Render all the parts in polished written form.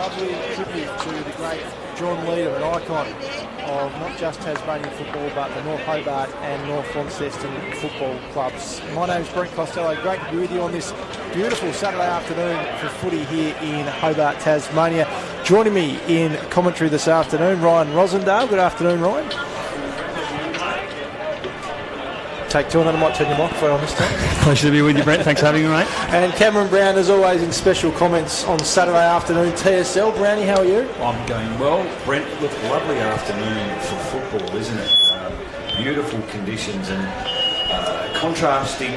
lovely tribute to the great John Leader, an icon of not just Tasmanian football but the North Hobart and North Launceston football clubs. My name's Brent Costello. Great to be with you on this beautiful Saturday afternoon for footy here in Hobart, Tasmania. Joining me in commentary this afternoon, Ryan Rosendale. Good afternoon, Ryan. Take two, and I might turn your microphone on this time. Pleasure to be with you, Brent. Thanks for having me, mate. And Cameron Brown, as always, in special comments on Saturday afternoon. TSL, Brownie, how are you? I'm going well. Brent, look, lovely afternoon for football, isn't it? Beautiful conditions and contrasting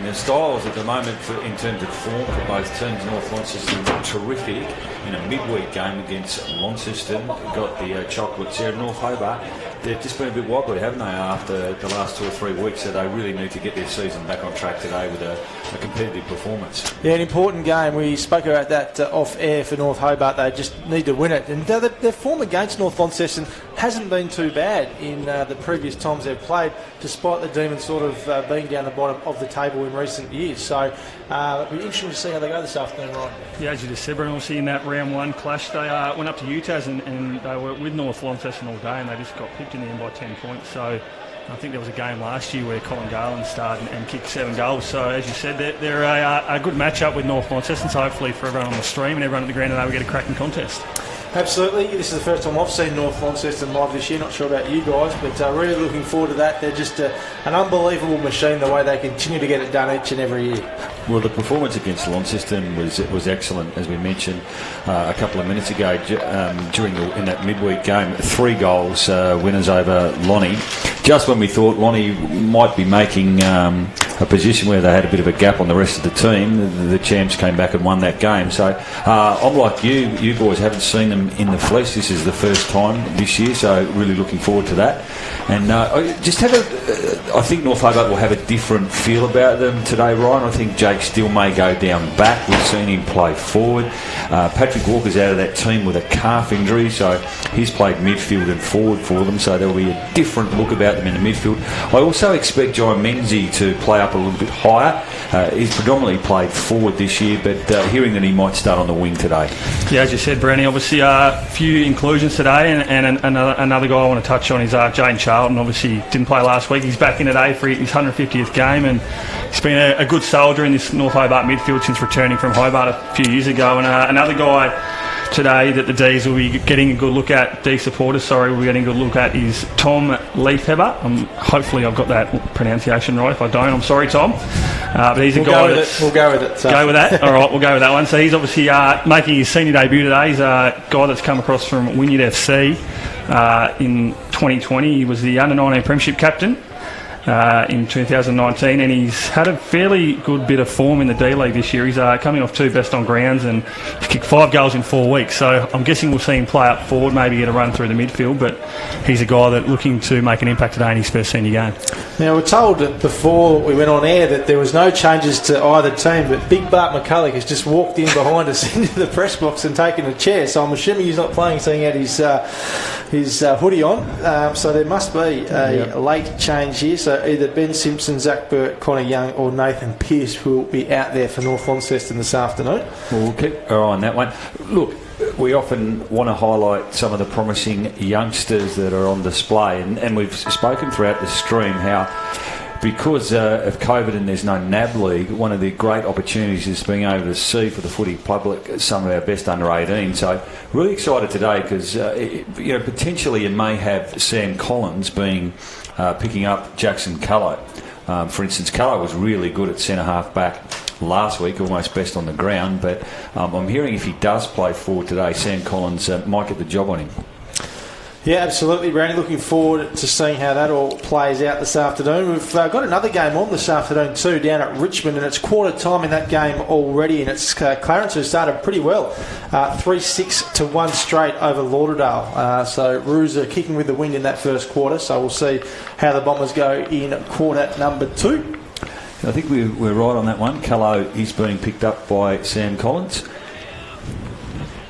the styles at the moment in terms of form for both teams. North Launceston terrific in a midweek game against Launceston. Got the chocolates here. North Hobart, they've just been a bit wobbly, haven't they, after the last 2 or 3 weeks, so they really need to get their season back on track today with a competitive performance. Yeah, an important game. We spoke about that off air for North Hobart. They just need to win it. And their form against North Launceston hasn't been too bad in the previous times they've played, despite the Demons sort of being down the bottom of the table in recent years. So it'll be interesting to see how they go this afternoon, Ryan. Yeah, as you just said, Brent, obviously in that round one clash, they went up to UTAS and they were with North Launceston all day, and they just got picked in the end by 10 points. So I think there was a game last year where Colin Garland started and kicked 7 goals. So as you said, they're a good match-up with North Launceston. So hopefully for everyone on the stream and everyone at the ground today, we get a cracking contest. Absolutely. This is the first time I've seen North Launceston live this year. Not sure about you guys, but really looking forward to that. They're just an unbelievable machine, the way they continue to get it done each and every year. Well, the performance against Launceston was excellent, as we mentioned a couple of minutes ago in that midweek game. 3 goals, winners over Lonnie. Just when we thought Lonnie might be making a position where they had a bit of a gap on the rest of the team, the champs came back and won that game. So I'm like you boys haven't seen them in the flesh. This is the first time this year, so really looking forward to that. And I think North Hobart will have a different feel about them today, Ryan. I think Jake Steele may go down back. We've seen him play forward. Patrick Walker's out of that team with a calf injury, so he's played midfield and forward for them, so there'll be a different look about them in the midfield. I also expect John Menzies to play up a little bit higher. He's predominantly played forward this year, but hearing that he might start on the wing today. Yeah, as you said, Brownie, obviously a few inclusions today, and another guy I want to touch on is Jane Charlton. Obviously didn't play last week. He's back in today for his 150th game, and he's been a good soldier in this North Hobart midfield since returning from Hobart a few years ago. And another guy today that the D's will be getting a good look at, D supporters, sorry, we'll be getting a good look at, is Tom Leithheber. Hopefully I've got that pronunciation right. If I don't, I'm sorry, Tom. But he's a guy that's... We'll go with it. Go with that? All right, we'll go with that one. So he's obviously making his senior debut today. He's a guy that's come across from Wynyard FC in 2020. He was the under-19 premiership captain in 2019, and he's had a fairly good bit of form in the D-League this year. He's coming off 2 best on grounds, and he's kicked 5 goals in 4 weeks, so I'm guessing we'll see him play up forward, maybe get a run through the midfield, but he's a guy that's looking to make an impact today in his first senior game. Now, we're told that before we went on air that there was no changes to either team, but Big Bart McCulloch has just walked in behind us into the press box and taken a chair, so I'm assuming he's not playing, seeing out his hoodie on, so there must be a late change here. So either Ben Simpson, Zach Burt, Connor Young or Nathan Pearce will be out there for North Launceston this afternoon. Well, we'll keep our eye on that one. Look, we often want to highlight some of the promising youngsters that are on display, and we've spoken throughout the stream how because of COVID and there's no NAB League, one of the great opportunities is being able to see for the footy public some of our best under-18. So really excited today because potentially you may have Sam Collins picking up Jackson Cullo. For instance, Cullo was really good at centre-half back last week, almost best on the ground, but I'm hearing if he does play forward today, Sam Collins might get the job on him. Yeah, absolutely, Brownie. Looking forward to seeing how that all plays out this afternoon. We've got another game on this afternoon too, down at Richmond, and it's quarter time in that game already, and it's Clarence who started pretty well. 3-6 to 1 straight over Lauderdale. So Roos are kicking with the wind in that first quarter, so we'll see how the Bombers go in quarter number 2. I think we're right on that one. Cullo is being picked up by Sam Collins.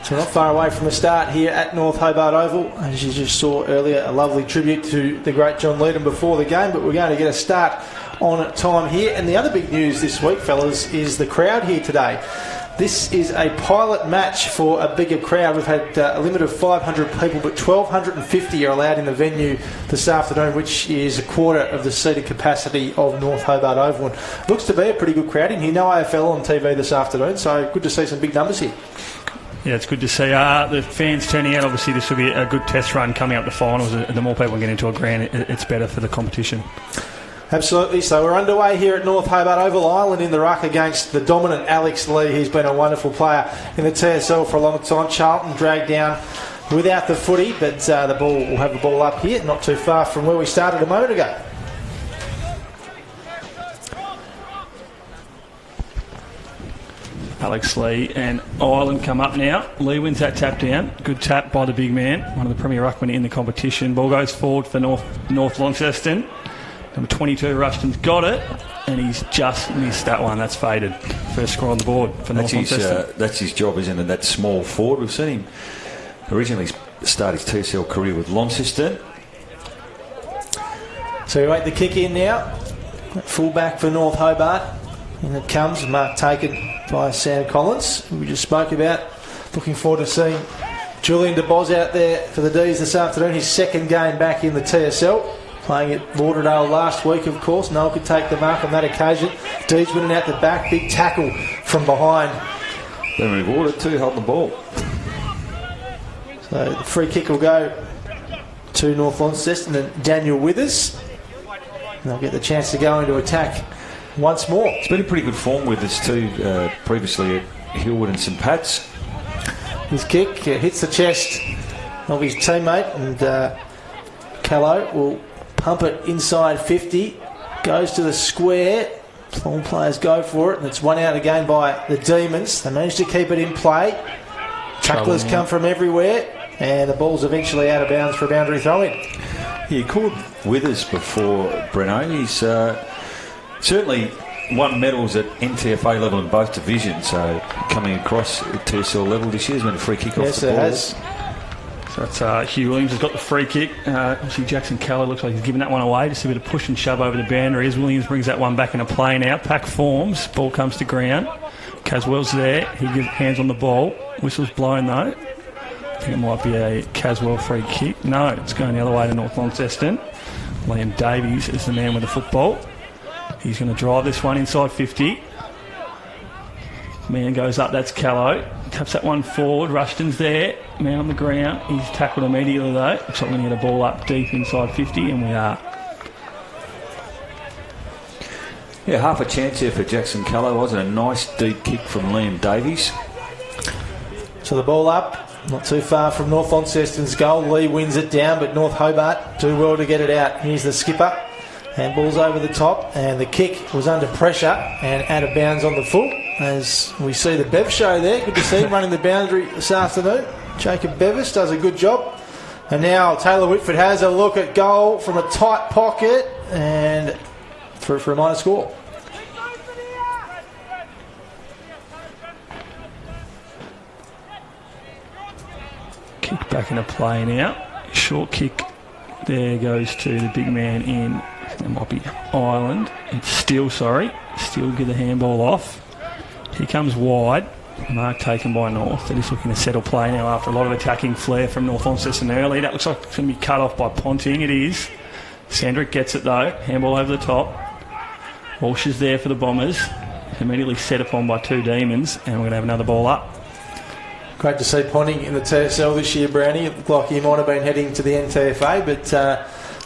So not far away from the start here at North Hobart Oval. As you just saw earlier, a lovely tribute to the great John Leadham before the game, but we're going to get a start on time here. And the other big news this week, fellas, is the crowd here today. This is a pilot match for a bigger crowd. We've had a limit of 500 people, but 1,250 are allowed in the venue this afternoon, which is a quarter of the seated capacity of North Hobart Oval. And looks to be a pretty good crowd in here. No AFL on TV this afternoon, so good to see some big numbers here. Yeah, it's good to see the fans turning out. Obviously, this will be a good test run coming up to finals. The more people get into a ground, it's better for the competition. Absolutely. So we're underway here at North Hobart Oval. Ireland in the ruck against the dominant Alex Lee. He's been a wonderful player in the TSL for a long time. Charlton dragged down without the footy, but the ball will have the ball up here, not too far from where we started a moment ago. Alex Lee and Ireland come up now. Lee wins that tap down. Good tap by the big man, one of the premier ruckmen in the competition. Ball goes forward for North Launceston. Number 22, Rushton's got it, and he's just missed that one. That's faded. First score on the board for North Launceston. That's his job, isn't it? That small forward. We've seen him originally start his TSL career with Launceston. So we wait the kick in now. Full back for North Hobart. And it comes, mark taken by Sam Collins, who we just spoke about. Looking forward to seeing Julian DeBoz out there for the D's this afternoon. His second game back in the TSL. Playing at Lauderdale last week, of course. Noel could take the mark on that occasion. Deeds winning out the back. Big tackle from behind. Then rewarded too, holding the ball. So the free kick will go to North Launceston and Daniel Withers. And they'll get the chance to go into attack once more. It's been in pretty good form with us too, previously at Hillwood and St Pat's. His kick hits the chest of his teammate, and Callow will pump it inside 50, goes to the square. All players go for it, and it's one out again by the Demons. They managed to keep it in play. Tacklers come from everywhere, and the ball's eventually out of bounds for a boundary throw-in. He called Withers before Breno. He's certainly won medals at NTFA level in both divisions, so coming across at TSL level this year has been a free kick off the ball. Yes, it has. So it's Hugh Williams has got the free kick. Obviously Jackson Keller looks like he's giving that one away. Just a bit of push and shove over the boundary as Williams brings that one back into play now. Pack forms. Ball comes to ground. Caswell's there. He gives hands on the ball. Whistle's blown though. I think it might be a Caswell free kick. No, it's going the other way to North Launceston. Liam Davies is the man with the football. He's going to drive this one inside 50. Man goes up, that's Callow. Taps that one forward. Rushton's there. Man on the ground. He's tackled immediately though. Looks like we're going to get a ball up deep inside 50, and we are. Yeah, half a chance here for Jackson Callow. Wasn't a nice deep kick from Liam Davies. So the ball up, not too far from North Launceston's goal. Lee wins it down, but North Hobart do well to get it out. Here's the skipper. And ball's over the top, and the kick was under pressure and out of bounds on the full. As we see the Bev show there. Good to see him running the boundary this afternoon. Jacob Bevis does a good job. And now Taylor Whitford has a look at goal from a tight pocket and through for a minor score. Kick back into play now. Short kick there goes to the big man in. It might be Ireland. It's Steele, Steele get the handball off. He comes wide. Mark taken by North. They're just looking to settle play now after a lot of attacking flair from North Launceston early. That looks like it's going to be cut off by Ponting. It is. Sandrick gets it though. Handball over the top. Walsh is there for the Bombers. Immediately set upon by two Demons, and we're going to have another ball up. Great to see Ponting in the TSL this year, Brownie. It looked like he might have been heading to the NTFA, but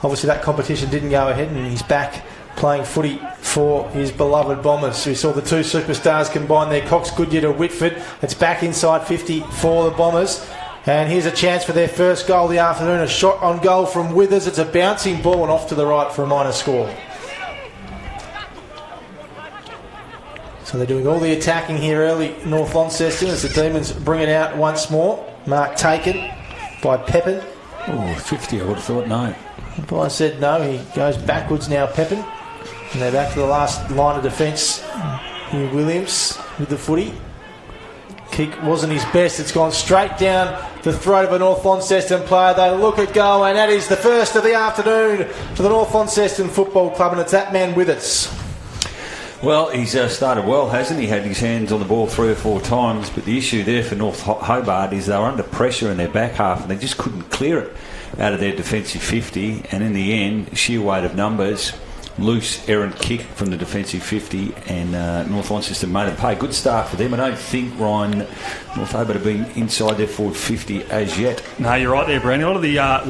obviously that competition didn't go ahead, and he's back playing footy for his beloved Bombers. We saw the two superstars combine their Cox Goodyear to Whitford. It's back inside 50 for the Bombers. And here's a chance for their first goal of the afternoon. A shot on goal from Withers. It's a bouncing ball and off to the right for a minor score. So they're doing all the attacking here early, North Launceston, as the Demons bring it out once more. Mark taken by Pepin. Oh, 50, I would have thought no. I said no. He goes backwards now, Pepin. And they're back to the last line of defence. Here Williams with the footy. Kick wasn't his best. It's gone straight down the throat of a North Launceston player. They look at goal, and that is the first of the afternoon for the North Launceston Football Club, and it's that man with us. Well, he's started well, hasn't he? Had his hands on the ball 3 or 4 times, but the issue there for North Hobart is they were under pressure in their back half and they just couldn't clear it out of their defensive 50, and in the end, sheer weight of numbers, loose errant kick from the defensive 50, and North Launceston made it pay. Good start for them. I don't think, Ryan, North Hobart have been inside their forward 50 as yet. No, you're right there, Brent. A lot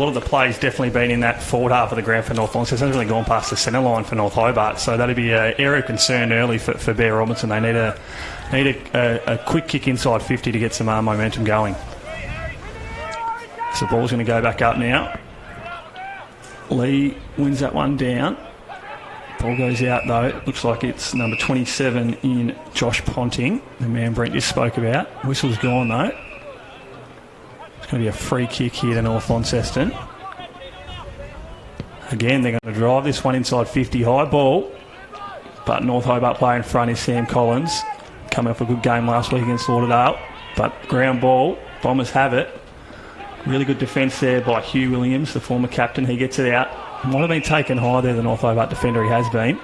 of the plays definitely been in that forward half of the ground for North Launceston. Hasn't really gone past the centre line for North Hobart, so that'd be an area of concern early for Bear Robinson. They need a quick kick inside 50 to get some momentum going. So the ball's going to go back up now. Lee wins that one down. Ball goes out though. Looks like it's number 27 in Josh Ponting, the man Brent just spoke about. Whistle's gone though. It's going to be a free kick here to North Launceston. Again, they're going to drive this one inside 50, high ball. But North Hobart player in front is Sam Collins. Coming off a good game last week against Lauderdale. But ground ball, Bombers have it. Really good defence there by Hugh Williams, the former captain. He gets it out. Might have been taken high there, the North Hobart defender. He has been.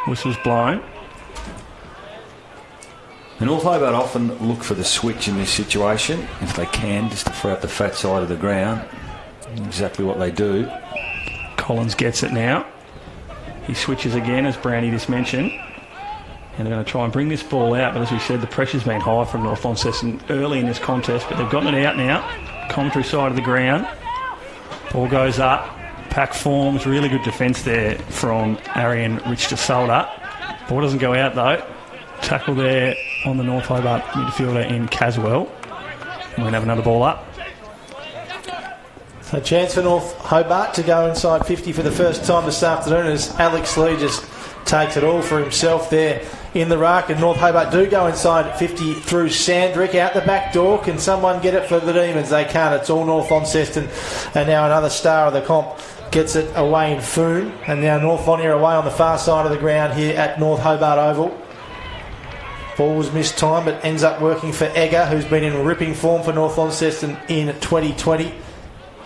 Whistle's blown. And North Hobart often look for the switch in this situation, if they can, just to free up the fat side of the ground. Exactly what they do. Collins gets it now. He switches again, as Brownie just mentioned. And they're going to try and bring this ball out, but as we said, the pressure's been high from North Launceston early in this contest, but they've gotten it out now. Commentary side of the ground. Ball goes up. Pack forms. Really good defence there from Arian Richter-Solder. Ball doesn't go out though. Tackle there on the North Hobart midfielder in Caswell. We're going to have another ball up. So a chance for North Hobart to go inside 50 for the first time this afternoon as Alex Lee just takes it all for himself there in the ruck, and North Hobart do go inside 50 through Sandrick out the back door. Can someone get it for the Demons? They can't. It's all North Launceston, and now another star of the comp gets it away in Foon, and now North Lonier away on the far side of the ground here at North Hobart Oval. Ball was missed time, but ends up working for Egger, who's been in ripping form for North Launceston in 2020.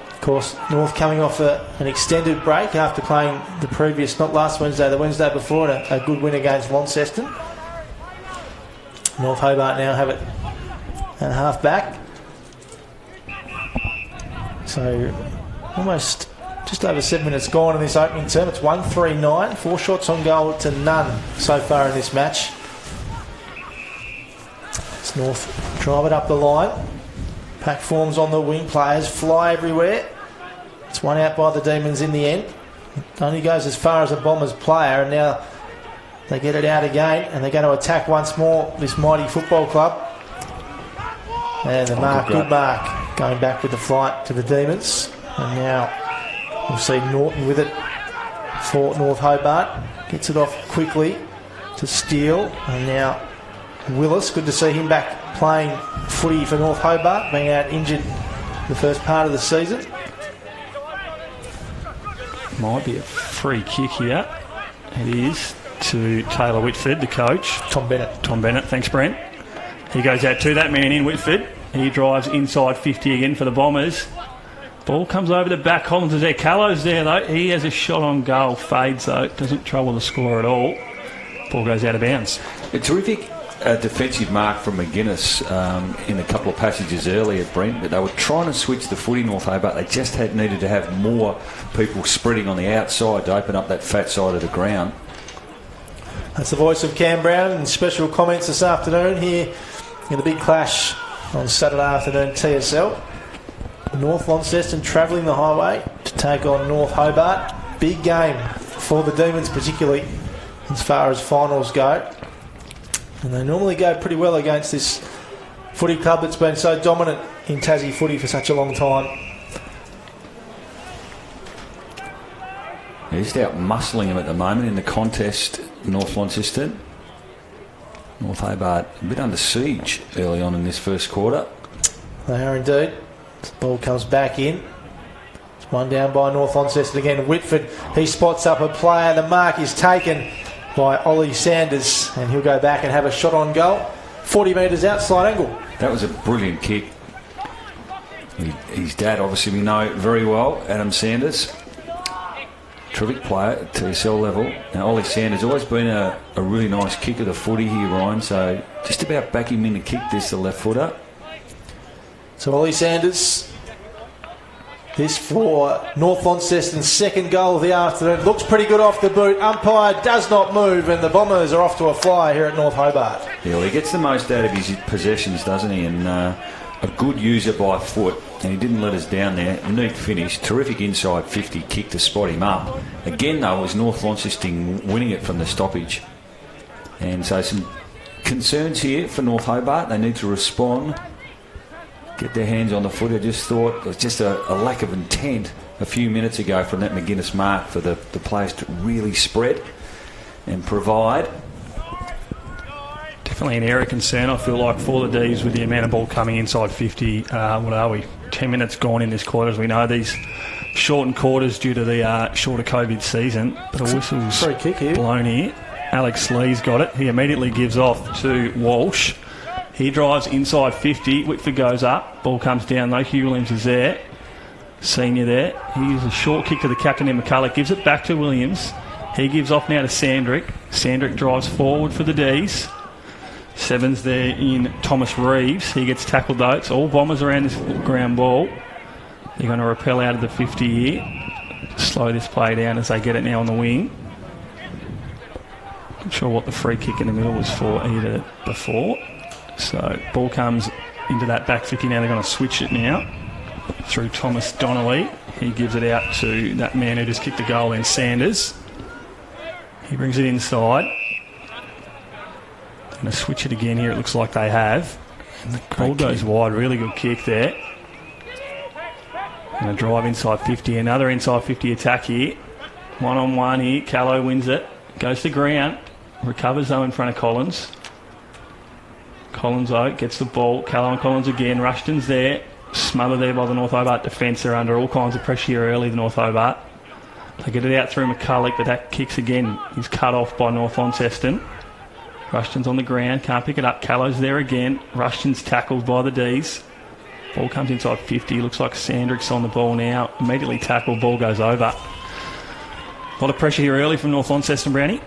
Of course, North coming off an extended break after playing the previous, not last Wednesday, the Wednesday before, and a good win against Launceston. North Hobart now have it at half back. So almost just over 7 minutes gone in this opening term. It's 1-3-9, 4 shots on goal to none so far in this match. It's North drive it up the line. Pack forms on the wing, players fly everywhere. It's one out by the Demons in the end. It only goes as far as a Bombers player, and now they get it out again, and they're going to attack once more this mighty football club. And the mark, good mark, going back with the flight to the Demons. And now we'll see Norton with it for North Hobart. Gets it off quickly to Steele, and now Willis, good to see him back playing footy for North Hobart, being out injured the first part of the season. Might be a free kick here. It is to Taylor Whitford, the coach. Tom Bennett, thanks Brent. He goes out to that man in Whitford. He drives inside 50 again for the Bombers. Ball comes over the back. Collins is there. Callo's there though. He has a shot on goal. Fades though. Doesn't trouble the score at all. Ball goes out of bounds. A terrific defensive mark from McGuinness in a couple of passages earlier, Brent, but they were trying to switch the footy, North Hobart. They just had needed to have more people spreading on the outside to open up that fat side of the ground. That's the voice of Cam Brown and special comments this afternoon here in the big clash on Saturday afternoon TSL. North Launceston travelling the highway to take on North Hobart. Big game for the Demons, particularly as far as finals go. And they normally go pretty well against this footy club that's been so dominant in Tassie footy for such a long time. They're just out muscling him at the moment in the contest, North Launceston. North Hobart a bit under siege early on in this first quarter. They are indeed. The ball comes back in. It's one down by North Launceston again. Whitford, he spots up a player. The mark is taken by Ollie Sanders, and he'll go back and have a shot on goal. 40 metres outside angle. That was a brilliant kick. His dad, obviously, we know very well, Adam Sanders. terrific player at TSL level. Now, Ollie Sanders always been a really nice kicker of the footy here, Ryan, so just about back him in to kick this, the left footer. So Ollie Sanders, this for North Launceston's second goal of the afternoon. Looks pretty good off the boot. Umpire does not move, and the Bombers are off to a fly here at North Hobart. Yeah, well, he gets the most out of his possessions, doesn't he? And a good user by foot, and he didn't let us down there. Neat finish, terrific inside 50 kick to spot him up. Again, though, it was North Launceston winning it from the stoppage. And so some concerns here for North Hobart. They need to respond, get their hands on the foot. I just thought it was just a lack of intent a few minutes ago from that McGuinness mark for the players to really spread and provide. Definitely an area of concern, I feel like, for the D's with the amount of ball coming inside 50. What are we? 10 minutes gone in this quarter. As we know, these shortened quarters due to the shorter COVID season. But a whistle's free kick here. Blown here. Alex Lee's got it. He immediately gives off to Walsh. He drives inside 50. Whitford goes up. Ball comes down though. Hugh Williams is there. Senior there. He uses a short kick to the captain in McCulloch. Gives it back to Williams. He gives off now to Sandrick. Sandrick drives forward for the D's. Sevens there in Thomas Reeves. He gets tackled though. It's all Bombers around this ground ball. They're going to repel out of the 50 here. Slow this play down as they get it now on the wing. Not sure what the free kick in the middle was for either before. So ball comes into that back 50 now. They're going to switch it now through Thomas Donnelly. He gives it out to that man who just kicked the goal in, Sanders. He brings it inside. Going to switch it again here. It looks like they have. And the ball goes wide. Really good kick there. Going to drive inside 50. Another inside 50 attack here. 1-on-1 here. Callow wins it. Goes to ground. Recovers though in front of Collins. Collins though gets the ball. Callow and Collins again. Rushton's there. Smothered there by the North Hobart defence. They're under all kinds of pressure here early, the North Hobart. They get it out through McCulloch, but that kicks again. He's cut off by North Launceston. Rushton's on the ground. Can't pick it up. Callow's there again. Rushton's tackled by the D's. Ball comes inside 50. Looks like Sandrick's on the ball now. Immediately tackled. Ball goes over. A lot of pressure here early from North Launceston, Brownie.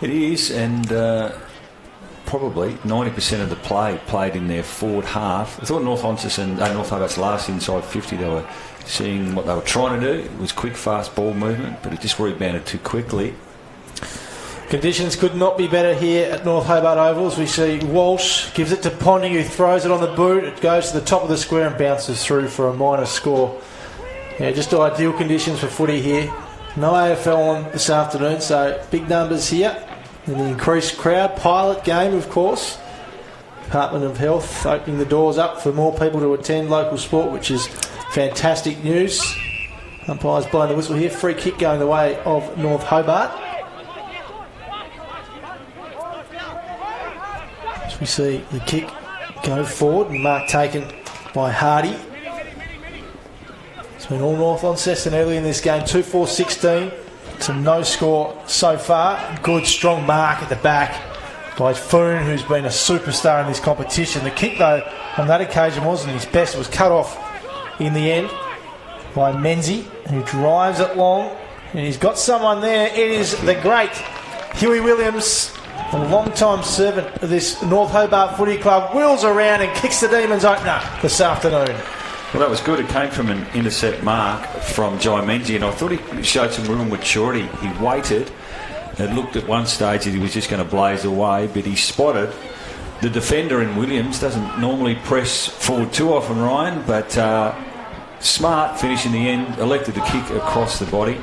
It is, and probably 90% of the play played in their forward half. I thought North Hobart's last inside 50, they were seeing what they were trying to do. It was quick, fast ball movement, but it just rebounded too quickly. Conditions could not be better here at North Hobart Ovals. We see Walsh gives it to Ponting, who throws it on the boot. It goes to the top of the square and bounces through for a minor score. Yeah, just ideal conditions for footy here. No AFL on this afternoon, so big numbers here. And the increased crowd. Pilot game, of course. Department of Health opening the doors up for more people to attend local sport, which is fantastic news. Umpires blowing the whistle here. Free kick going the way of North Hobart. As we see the kick go forward, and mark taken by Hardy. It's been all North Launceston early in this game. 2-4-16. Some no score so far. Good strong mark at the back by Foon, who's been a superstar in this competition. The kick though on that occasion wasn't his best. It was cut off in the end by Menzie, who drives it long, and he's got someone there. It is the great Huey Williams, a long-time servant of this North Hobart Footy Club. Wheels around and kicks the Demons opener this afternoon. Well, that was good. It came from an intercept mark from Jai Menzie, and I thought he showed some real maturity. He waited and looked at one stage that he was just going to blaze away, but he spotted the defender in Williams. Doesn't normally press forward too often, Ryan, but smart finish in the end. Elected to kick across the body.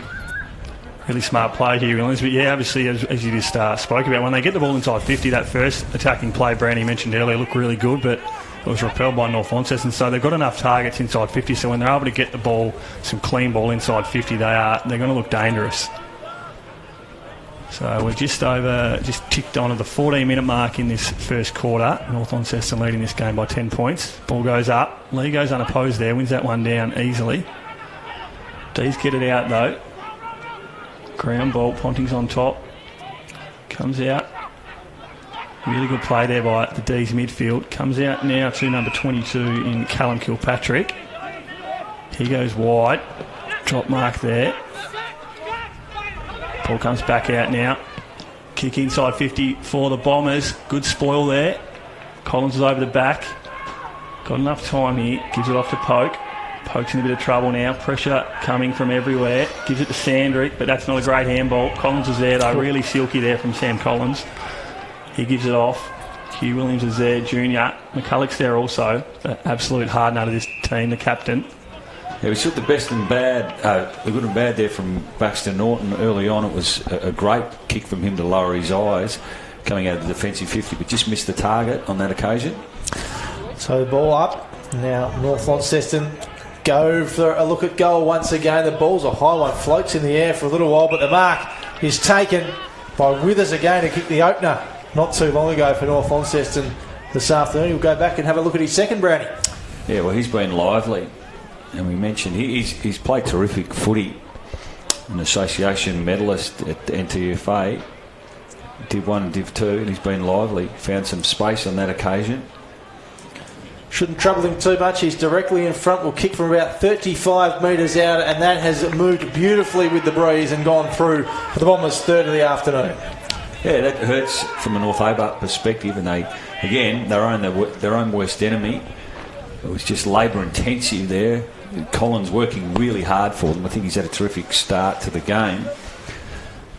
Really smart play here, Williams. But yeah, obviously, as you just spoke about, when they get the ball inside 50, that first attacking play Brandy mentioned earlier looked really good, but it was repelled by North Launceston, so they've got enough targets inside 50, so when they're able to get the ball, some clean ball inside 50, they're going to look dangerous. So we're just ticked on at the 14-minute mark in this first quarter. North Launceston leading this game by 10 points. Ball goes up. Lee goes unopposed there, wins that one down easily. D's get it out though. Ground ball, Ponting's on top. Comes out. Really good play there by the D's midfield. Comes out now to number 22 in Callum Kilpatrick. He goes wide. Drop mark there. Ball comes back out now. Kick inside 50 for the Bombers. Good spoil there. Collins is over the back. Got enough time here. Gives it off to Poke. Poke's in a bit of trouble now. Pressure coming from everywhere. Gives it to Sandrick, but that's not a great handball. Collins is there though. Really silky there from Sam Collins. He gives it off. Hugh Williams is there, junior. McCulloch's there also. The absolute hard nut of this team, the captain. Yeah, we saw the best and bad, the good and bad there from Baxter Norton early on. It was a great kick from him to lower his eyes coming out of the defensive 50, but just missed the target on that occasion. So the ball up. Now North Launceston go for a look at goal once again. The ball's a high one, floats in the air for a little while, but the mark is taken by Withers again to kick the opener not too long ago for North Launceston this afternoon. He'll go back and have a look at his second, Brownie. Yeah, well, he's been lively. And we mentioned he's played terrific footy. An association medalist at the NTFA. Div 1 and Div 2, and he's been lively. Found some space on that occasion. Shouldn't trouble him too much. He's directly in front. Will kick from about 35 metres out, and that has moved beautifully with the breeze and gone through for the Bombers' third of the afternoon. Yeah, that hurts from a North Hobart perspective, and they're own worst enemy. It was just labour intensive there. Collins working really hard for them. I think he's had a terrific start to the game,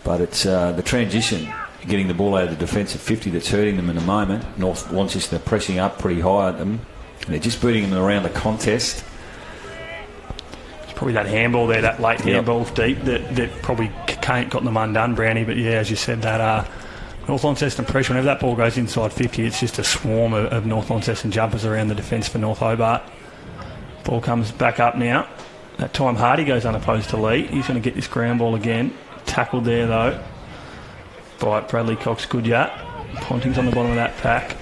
but it's the transition, getting the ball out of the defensive 50 that's hurting them in the moment. North Launceston are pressing up pretty high at them, and they're just beating them around the contest. It's probably that handball there, that late handball deep that probably got them undone, Brownie. But yeah, as you said, that North Launceston pressure, whenever that ball goes inside 50, it's just a swarm of North Launceston jumpers around the defence for North Hobart. Ball comes back up now. That time Hardy goes unopposed to Lee. He's going to get this ground ball again. Tackled there though by Bradley Cox-Goodyatt. Ponting's on the bottom of that pack.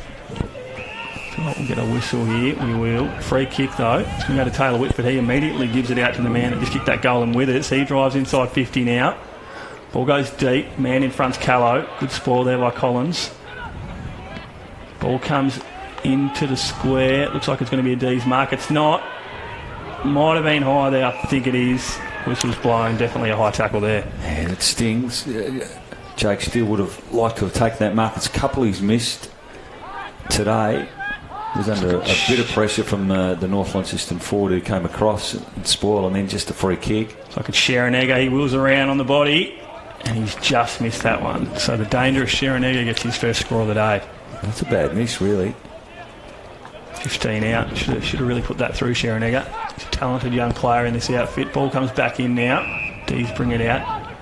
Feel like we'll get a whistle here. We will. Free kick though. It's going to go to Taylor Whitford. He immediately gives it out to the man that just kicked that goal and with it. So he drives inside 50 now. Ball goes deep. Man in front's Callow. Good spoil there by Collins. Ball comes into the square. It looks like it's going to be a D's mark. It's not. Might have been high there. I think it is. Whistle's blown. Definitely a high tackle there. Yeah, it stings. Jake still would have liked to have taken that mark. It's a couple he's missed today. He was under a bit of pressure from the North Launceston forward who came across and spoil, and then just a free kick. It's like it's Sharonega. He wheels around on the body, and he's just missed that one. So the dangerous Sharonega gets his first score of the day. That's a bad miss, really. 15 out. Should have really put that through, Sharonega. He's a talented young player in this outfit. Ball comes back in now. D's bring it out.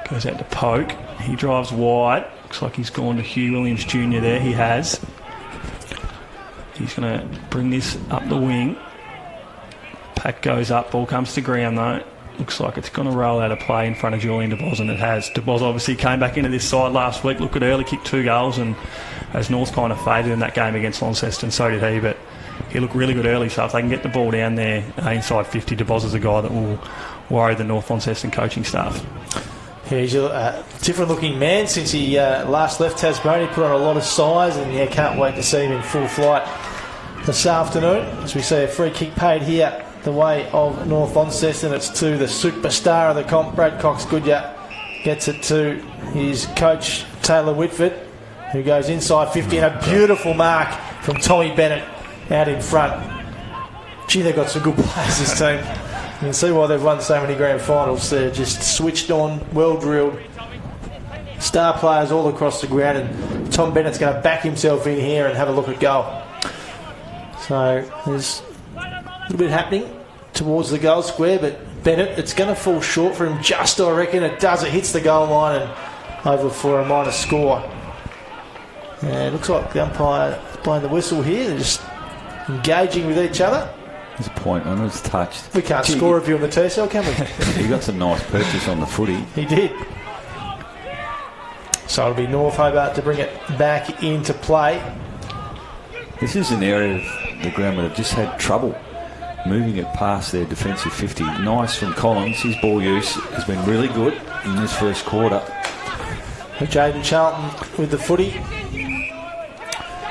Goes out to Poke. He drives wide. Looks like he's gone to Hugh Williams Jr. there. He has. He's going to bring this up the wing. Pack goes up. Ball comes to ground though. Looks like it's going to roll out of play in front of Julian DeBoz, and it has. DeBoz obviously came back into this side last week. Looked at early, kicked 2 goals, and as North kind of faded in that game against Launceston, so did he. But he looked really good early, so if they can get the ball down there inside 50, DeBoz is a guy that will worry the North Launceston coaching staff. Yeah, he's a different looking man since he last left Tasmania. He put on a lot of size, and yeah, can't wait to see him in full flight this afternoon. As we see a free kick paid here the way of North Launceston. It's to the superstar of the comp, Brad Cox-Goodyatt. Gets it to his coach, Taylor Whitford, who goes inside 50, and a beautiful mark from Tommy Bennett out in front. Gee, they've got some good players, this team. You can see why they've won so many grand finals. They're just switched on, well drilled. Star players all across the ground, and Tom Bennett's going to back himself in here and have a look at goal. So there's a little bit happening towards the goal square, but Bennett, it's going to fall short for him just, I reckon. It does. It hits the goal line and over for a minor score. And it looks like the umpire is blowing the whistle here. They're just engaging with each other. There's a point on it. It's touched. We can't score a review on the TSL, can we? He got some nice purchase on the footy. He did. So it'll be North Hobart to bring it back into play. This is an area of the ground where they've just had trouble moving it past their defensive 50. Nice from Collins. His ball use has been really good in this first quarter. Jaden Charlton with the footy.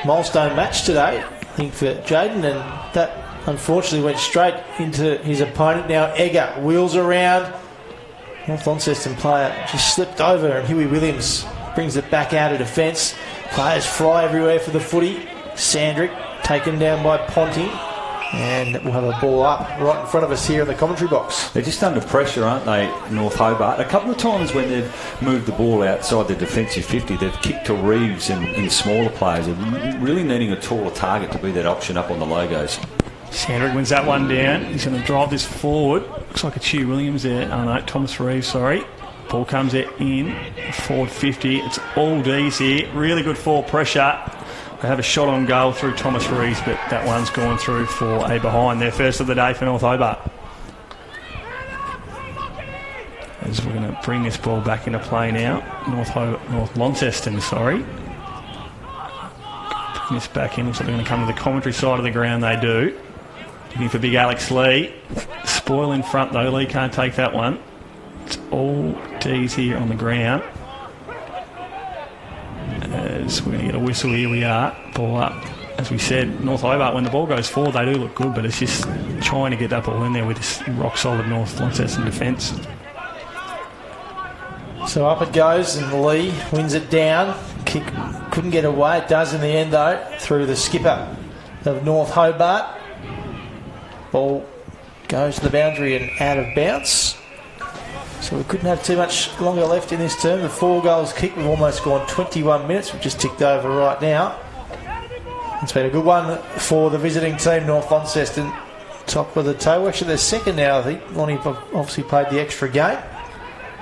Milestone match today, I think, for Jaden, and that unfortunately went straight into his opponent. Now Egger wheels around. North Launceston player just slipped over, and Huey Williams brings it back out of defence. Players fly everywhere for the footy. Sandrick taken down by Ponting, and we'll have a ball up right in front of us here in the commentary box. They're just under pressure, aren't they, North Hobart? A couple of times when they've moved the ball outside the defensive 50, they've kicked to Reeves and smaller players. They're really needing a taller target to be that option up on the logos. Sandrick wins that one down. He's going to drive this forward. Looks like it's Hugh Williams there. Oh no, Thomas Reeves, sorry. Ball comes in, forward 50. It's all D's here. Really good forward pressure. They have a shot on goal through Thomas Reeves, but that one's gone through for a behind. Their first of the day for North Hobart. As we're going to bring this ball back into play now. North Launceston, sorry. Bring this back in. Looks like they're going to come to the commentary side of the ground. They do. Looking for big Alex Lee. Spoil in front though. Lee can't take that one. It's all D's here on the ground. As we're going to get a whistle, here we are. Ball up. As we said, North Hobart, when the ball goes forward, they do look good, but it's just trying to get that ball in there with this rock-solid North Launceston defence. So up it goes, and Lee wins it down. Kick couldn't get away. It does in the end, though, through the skipper of North Hobart. Ball goes to the boundary and out of bounds. So we couldn't have too much longer left in this term. The 4 goals kick, we've almost gone 21 minutes. We've just ticked over right now. It's been a good one for the visiting team, North Launceston. Top of the table. Actually, they're second now, I think. Lonnie obviously played the extra game.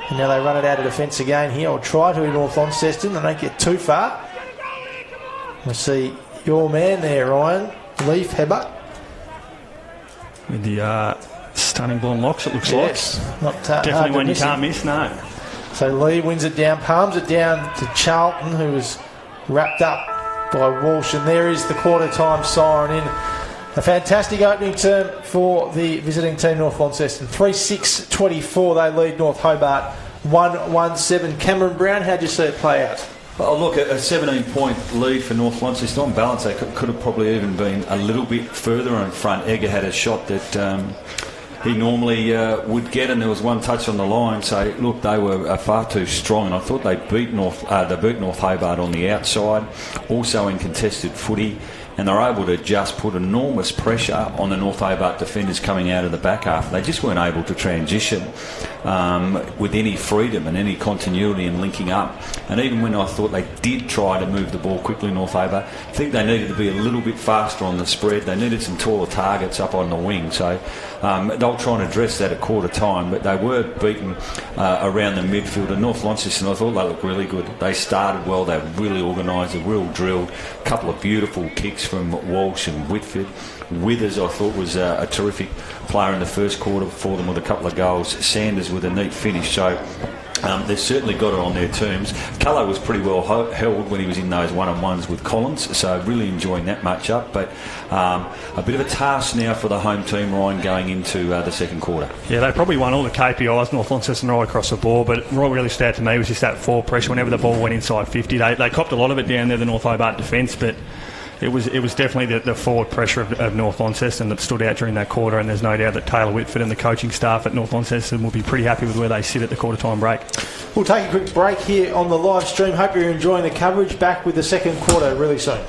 And now they run it out of defence again here, or try to in North Launceston. They don't get too far. We'll see your man there, Ryan. Leaf Hobart. With the stunning blonde locks, it looks like. Not definitely one you can't miss, no. So Lee wins it down, palms it down to Charlton, who was wrapped up by Walsh, and there is the quarter-time siren in. A fantastic opening term for the visiting team, North Launceston. 3-6-24, they lead North Hobart 1-1-7. Cameron Brown, how'd you see it play out? Oh, look, a 17-point lead for North Launceston. On balance, they could have probably even been a little bit further in front. Egger had a shot that he normally would get, and there was one touch on the line. So, look, they were far too strong, and I thought they beat North Hobart on the outside, also in contested footy, and they're able to just put enormous pressure on the North Hobart defenders coming out of the back half. They just weren't able to transition with any freedom and any continuity in linking up. And even when I thought they did try to move the ball quickly, North Hobart, I think they needed to be a little bit faster on the spread. They needed some taller targets up on the wing. So they'll try and address that at quarter time, but they were beaten around the midfield. And North Launceston, I thought they looked really good. They started well. They were really organised, they were real drilled. A couple of beautiful kicks from Walsh and Whitford. Withers, I thought, was a terrific player in the first quarter for them with a couple of goals. Sanders with a neat finish. So they've certainly got it on their terms. Cullo was pretty well held when he was in those one-on-ones with Collins, so really enjoying that match-up. But a bit of a task now for the home team, Ryan, going into the second quarter. Yeah, they probably won all the KPIs, North Launceston, right across the board, but what really stood out to me was just that forward pressure whenever the ball went inside 50. They copped a lot of it down there, the North Hobart defence, but it was definitely the forward pressure of North Launceston that stood out during that quarter, and there's no doubt that Taylor Whitford and the coaching staff at North Launceston will be pretty happy with where they sit at the quarter-time break. We'll take a quick break here on the live stream. Hope you're enjoying the coverage. Back with the second quarter really soon.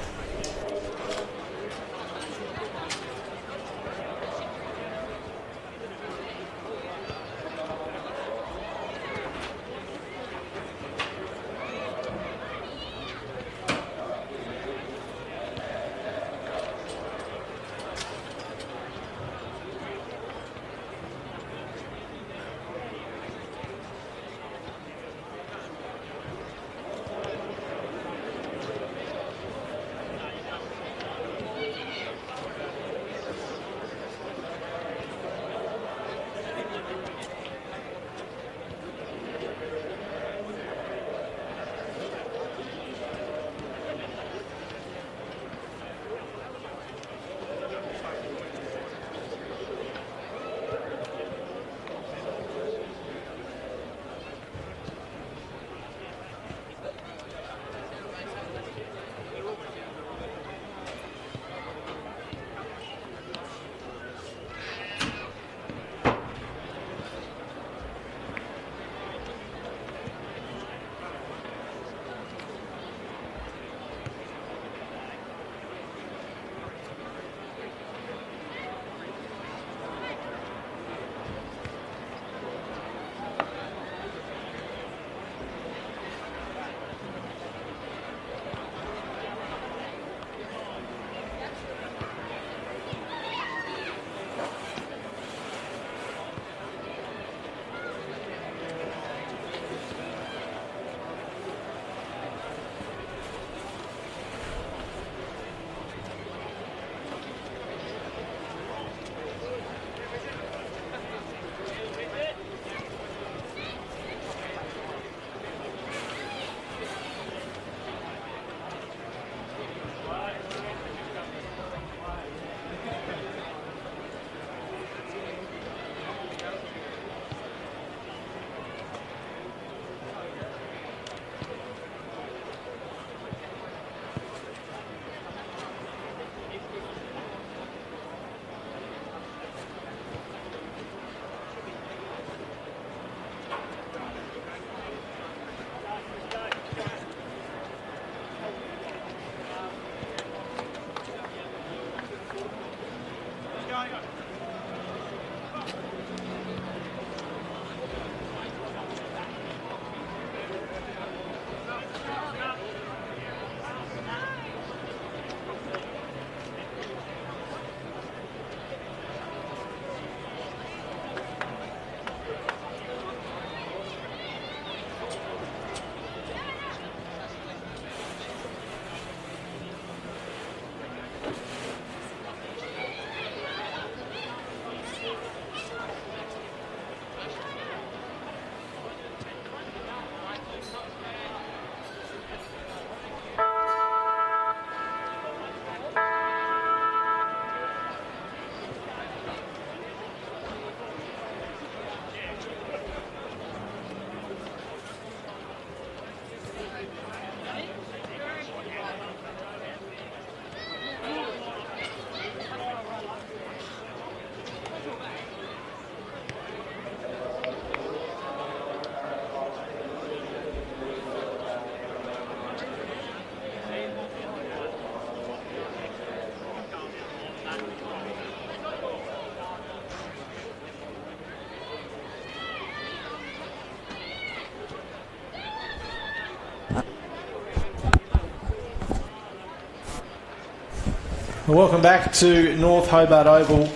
Well, welcome back to North Hobart Oval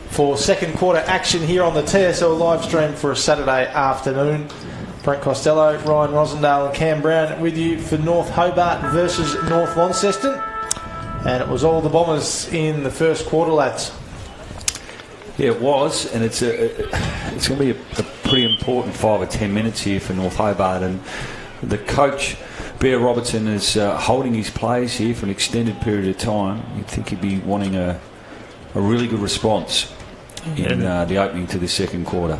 for second quarter action here on the TSL live stream for a Saturday afternoon. Brent Costello, Ryan Rosendale and Cam Brown with you for North Hobart versus North Launceston. And it was all the Bombers in the first quarter, lads. Yeah, it was, and it's going to be a pretty important 5 or 10 minutes here for North Hobart, and the coach, Bear Robertson, is holding his players here for an extended period of time. You'd think he'd be wanting a really good response in the opening to the second quarter.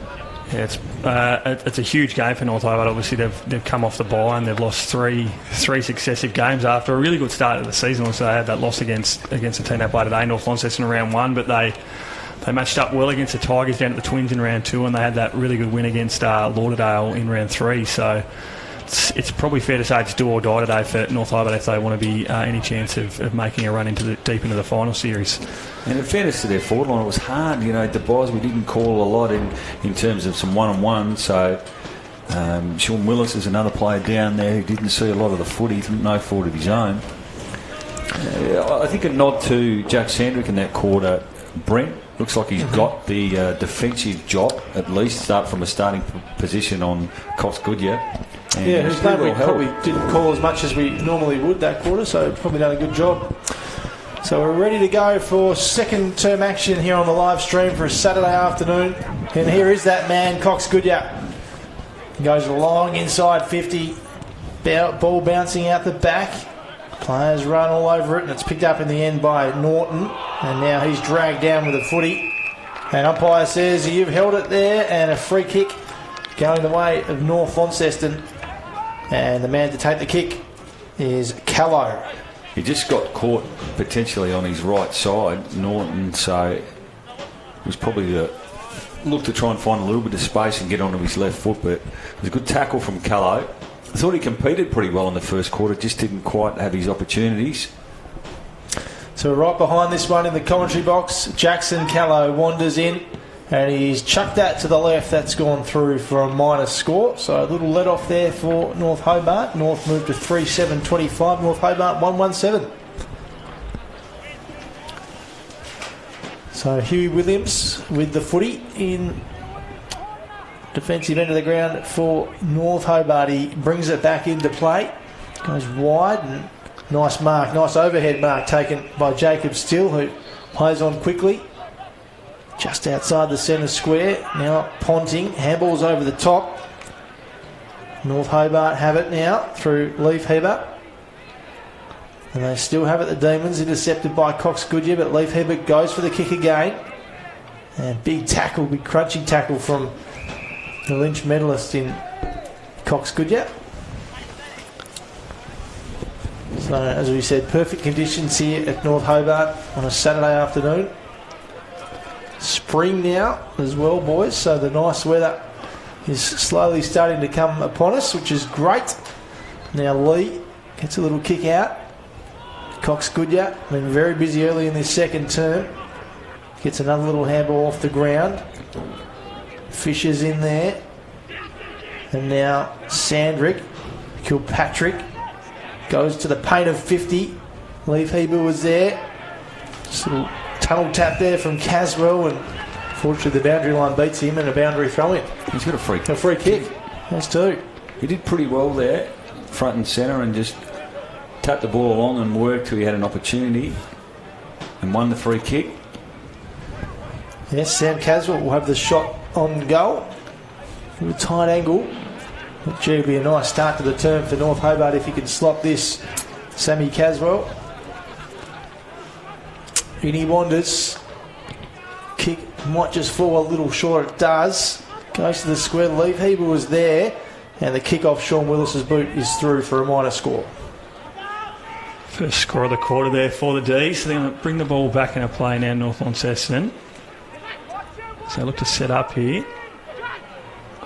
Yeah, it's a huge game for North Hobart. Obviously, they've come off the bye and they've lost three successive games after a really good start of the season. Also, they had that loss against the team they played today, North Launceston, in round 1, but they matched up well against the Tigers down at the Twins in round 2, and they had that really good win against Lauderdale in round 3. So it's probably fair to say it's do or die today for North Hobart if they want to be any chance of making a run deep into the final series. And in fairness to their forward line, it was hard. You know, at the buys we didn't call a lot in terms of some one-on-one. So Sean Willis is another player down there who didn't see a lot of the footy, no fault of his own. I think a nod to Jack Sandrick in that quarter. Brent looks like he's got the defensive job, at least start from a starting position on Cox Goodyear. Yeah, whose name we probably didn't call as much as we normally would that quarter, so probably done a good job. So we're ready to go for second term action here on the live stream for a Saturday afternoon. And here is that man, Cox Goodyear. Goes long inside 50, ball bouncing out the back. Players run all over it, and it's picked up in the end by Norton. And now he's dragged down with a footy. And umpire says, you've held it there, and a free kick going the way of North Launceston. And the man to take the kick is Callow. He just got caught potentially on his right side, Norton, so it was probably look to try and find a little bit of space and get onto his left foot, but it was a good tackle from Callow. I thought he competed pretty well in the first quarter, just didn't quite have his opportunities. So right behind this one in the commentary box, Jackson Callow wanders in and he's chucked that to the left. That's gone through for a minus score. So a little let off there for North Hobart. North moved to 3-7-25. North Hobart 1-1-7. So Huey Williams with the footy in defensive end of the ground for North Hobart. He brings it back into play. Goes wide and nice mark. Nice overhead mark taken by Jacob Still, who plays on quickly. Just outside the centre square. Now Ponting. Handball's over the top. North Hobart have it now through Leaf Heber. And they still have it, the Demons, intercepted by Cox Goodyear, but Leaf Heber goes for the kick again. And big tackle, big crunching tackle from the Lynch medalist in Cox Goodyear. So, as we said, perfect conditions here at North Hobart on a Saturday afternoon. Spring now as well, boys, so the nice weather is slowly starting to come upon us, which is great. Now Lee gets a little kick out. Cox Goodyear, been very busy early in this second term. Gets another little handball off the ground. Fisher's in there. And now Sandrick, Kilpatrick, goes to the paint of 50. Leaf Heber was there. Just a little tunnel tap there from Caswell, and fortunately the boundary line beats him and a boundary throw in. He's got a free kick. A free kick. That's two. He did pretty well there, front and centre, and just tapped the ball along and worked till he had an opportunity and won the free kick. Yes, Sam Caswell will have the shot on goal. With a tight angle. But gee, it'll be a nice start to the term for North Hobart if he can slot this. Sammy Caswell. In he wanders. Kick might just fall a little short. It does. Goes to the square. Leaf Heber was there. And the kick off Sean Willis's boot is through for a minor score. First score of the quarter there for the D's. So they're going to bring the ball back into play now, North Launceston. So look to set up here.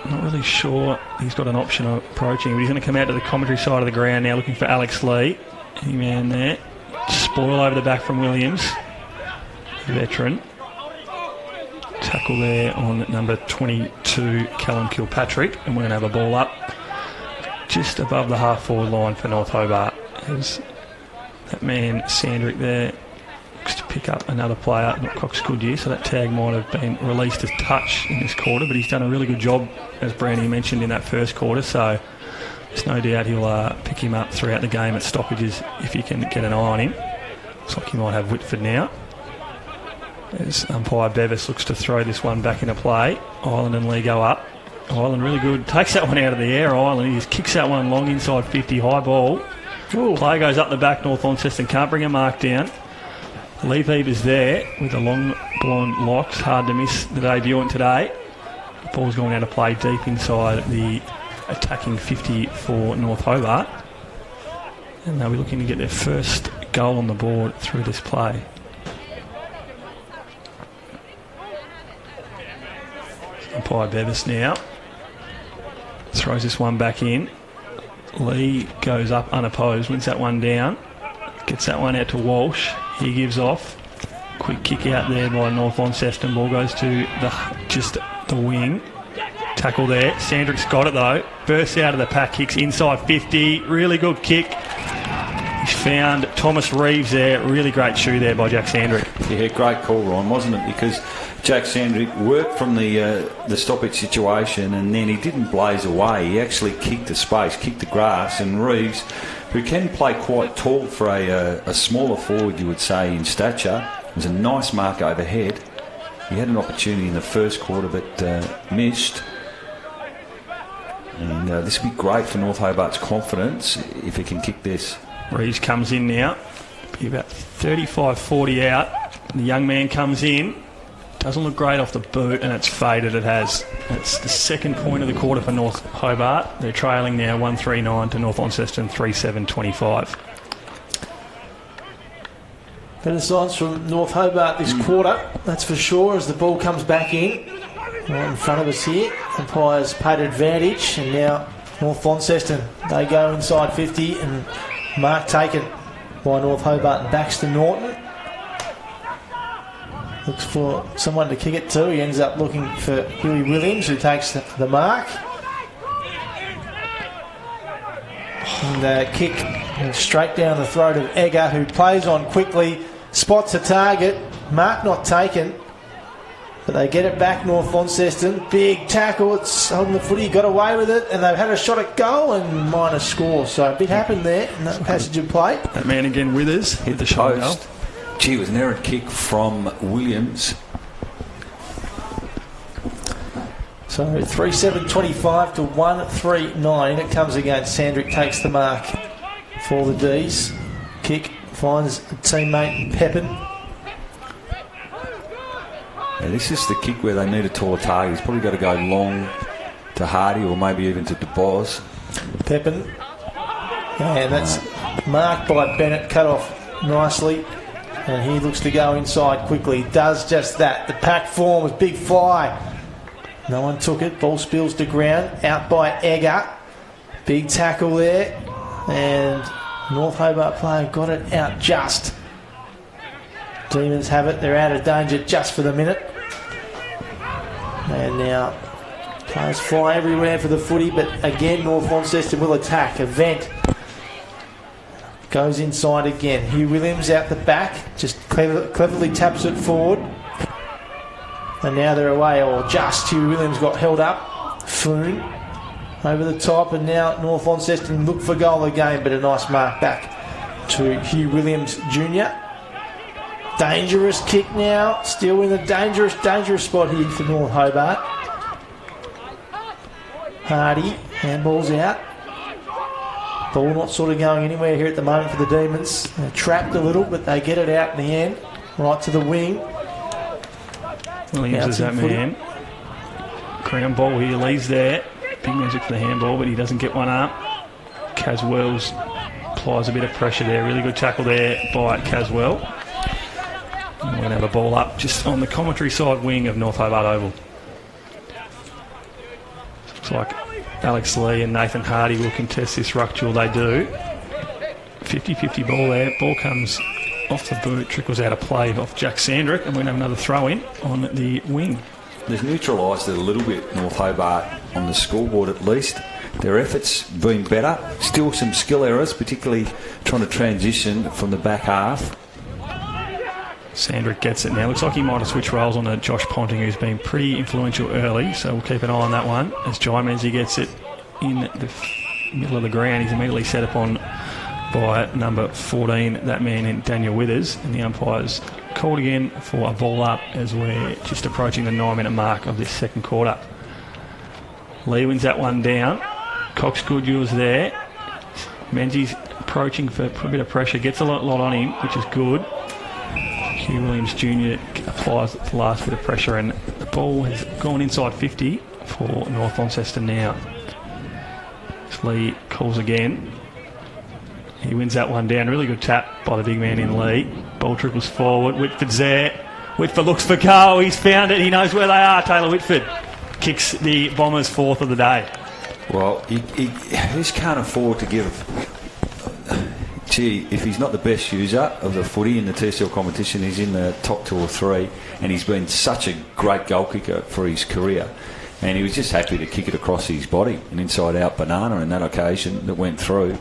I'm not really sure he's got an option of approaching, but he's going to come out to the commentary side of the ground now looking for Alex Lee. He man there. Spoil over the back from Williams. Veteran. Tackle there on number 22, Callum Kilpatrick. And we're going to have a ball up just above the half-forward line for North Hobart. There's that man, Sandrick, there. looks to pick up another player, not Cox Goodyear, so that tag might have been released as touch in this quarter, but he's done a really good job, as Brandy mentioned, in that first quarter, so there's no doubt he'll pick him up throughout the game at stoppages if you can get an eye on him. Looks like he might have Whitford now. As umpire Bevis looks to throw this one back into play. Ireland and Lee go up. Ireland really good. Takes that one out of the air, Ireland. He just kicks that one long inside 50, high ball. Ooh. Play goes up the back, North Launceston can't bring a mark down. Lee Beaver's there with the long blonde locks. Hard to miss the debutant today. The ball's going out of play deep inside the attacking 50 for North Hobart. And they'll be looking to get their first goal on the board through this play. Umpire Bevis now throws this one back in. Lee goes up unopposed, wins that one down, gets that one out to Walsh. He gives off. Quick kick out there by North Launceston. Ball goes to the wing. Tackle there. Sandrick's got it though. Bursts out of the pack, kicks inside 50. Really good kick. He's found Thomas Reeves there. Really great shoe there by Jack Sandrick. Yeah, great call, Ryan, wasn't it? Because Jack Sandrick worked from the stoppage situation, and then he didn't blaze away. He actually kicked the space, kicked the grass, and Reeves, who can play quite tall for a smaller forward, you would say, in stature, was a nice mark overhead. He had an opportunity in the first quarter, but missed. And this will be great for North Hobart's confidence if he can kick this. Reeves comes in now. Be about 35-40 out. The young man comes in. Doesn't look great off the boot, and it's faded. It has. It's the second point of the quarter for North Hobart. They're trailing now 139 to North Launceston 37-25. Better signs from North Hobart this quarter, that's for sure, as the ball comes back in. Right in front of us here. Umpires paid advantage, and now North Launceston, they go inside 50, and mark taken by North Hobart and Baxter Norton. Looks for someone to kick it to. He ends up looking for Huey Williams, who takes the mark. And kick straight down the throat of Egger, who plays on quickly, spots a target. Mark not taken, but they get it back, North Launceston. Big tackle, it's on the footy, got away with it, and they've had a shot at goal and minor score. So a bit happened there in that passage of play. That man again Withers hit the shot goal. Gee, it was an errant kick from Williams. So 3-7-25 to 1-3-9. It comes against Sandrick, takes the mark for the D's. Kick finds a teammate Pepin. Now, this is the kick where they need a taller target. He's probably got to go long to Hardy or maybe even to DeBoz. Pepin. And that's marked by Bennett, cut off nicely. And he looks to go inside quickly. Does just that. The pack form was big fly. No one took it. Ball spills to ground. Out by Egger. Big tackle there. And North Hobart player got it out just. Demons have it. They're out of danger just for the minute. And now players fly everywhere for the footy. But again, North Launceston will attack. Event goes inside again. Hugh Williams out the back. Just cleverly taps it forward. And now they're away, or just. Hugh Williams got held up. Foon over the top, and now North Launceston look for goal again, but a nice mark back to Hugh Williams Jr. Dangerous kick now, still in the dangerous spot here for North Hobart. Hardy, handball's out. Ball not sort of going anywhere here at the moment for the Demons. They're trapped a little, but they get it out in the end, right to the wing. Williams is that man. Crown ball here, Lee's there. Big music for the handball, but he doesn't get one up. Caswell's applies a bit of pressure there. Really good tackle there by Caswell. And we're going to have a ball up just on the commentary side wing of North Hobart Oval. Looks like Alex Lee and Nathan Hardy will contest this ruck duel. They do. 50-50 ball there. Ball comes off the boot, trickles out of play off Jack Sandrick, and we're going to have another throw-in on the wing. They've neutralised it a little bit, North Hobart, on the scoreboard at least. Their efforts been better. Still some skill errors, particularly trying to transition from the back half. Sandrick gets it now. Looks like he might have switched roles on to Josh Ponting, who's been pretty influential early, so we'll keep an eye on that one. As Jai Menzies gets it in the middle of the ground, he's immediately set upon by number 14, that man in Daniel Withers, and the umpire's called again for a ball up as we're just approaching the 9-minute mark of this second quarter. Lee wins that one down. Cox Goodhew's there. Menzies approaching for a bit of pressure, gets a lot on him, which is good. Hugh Williams Jr. applies the last bit of pressure, and the ball has gone inside 50 for North Launceston now. Lee calls again. He wins that one down. Really good tap by the big man in Lee. Ball trickles forward. Whitford's there. Whitford looks for goal. He's found it. He knows where they are. Taylor Whitford kicks the Bombers' fourth of the day. Well, he just can't afford to give... Gee, if he's not the best user of the footy in the TSL competition, he's in the top 2 or 3, and he's been such a great goal kicker for his career. And he was just happy to kick it across his body, an inside-out banana in that occasion that went through.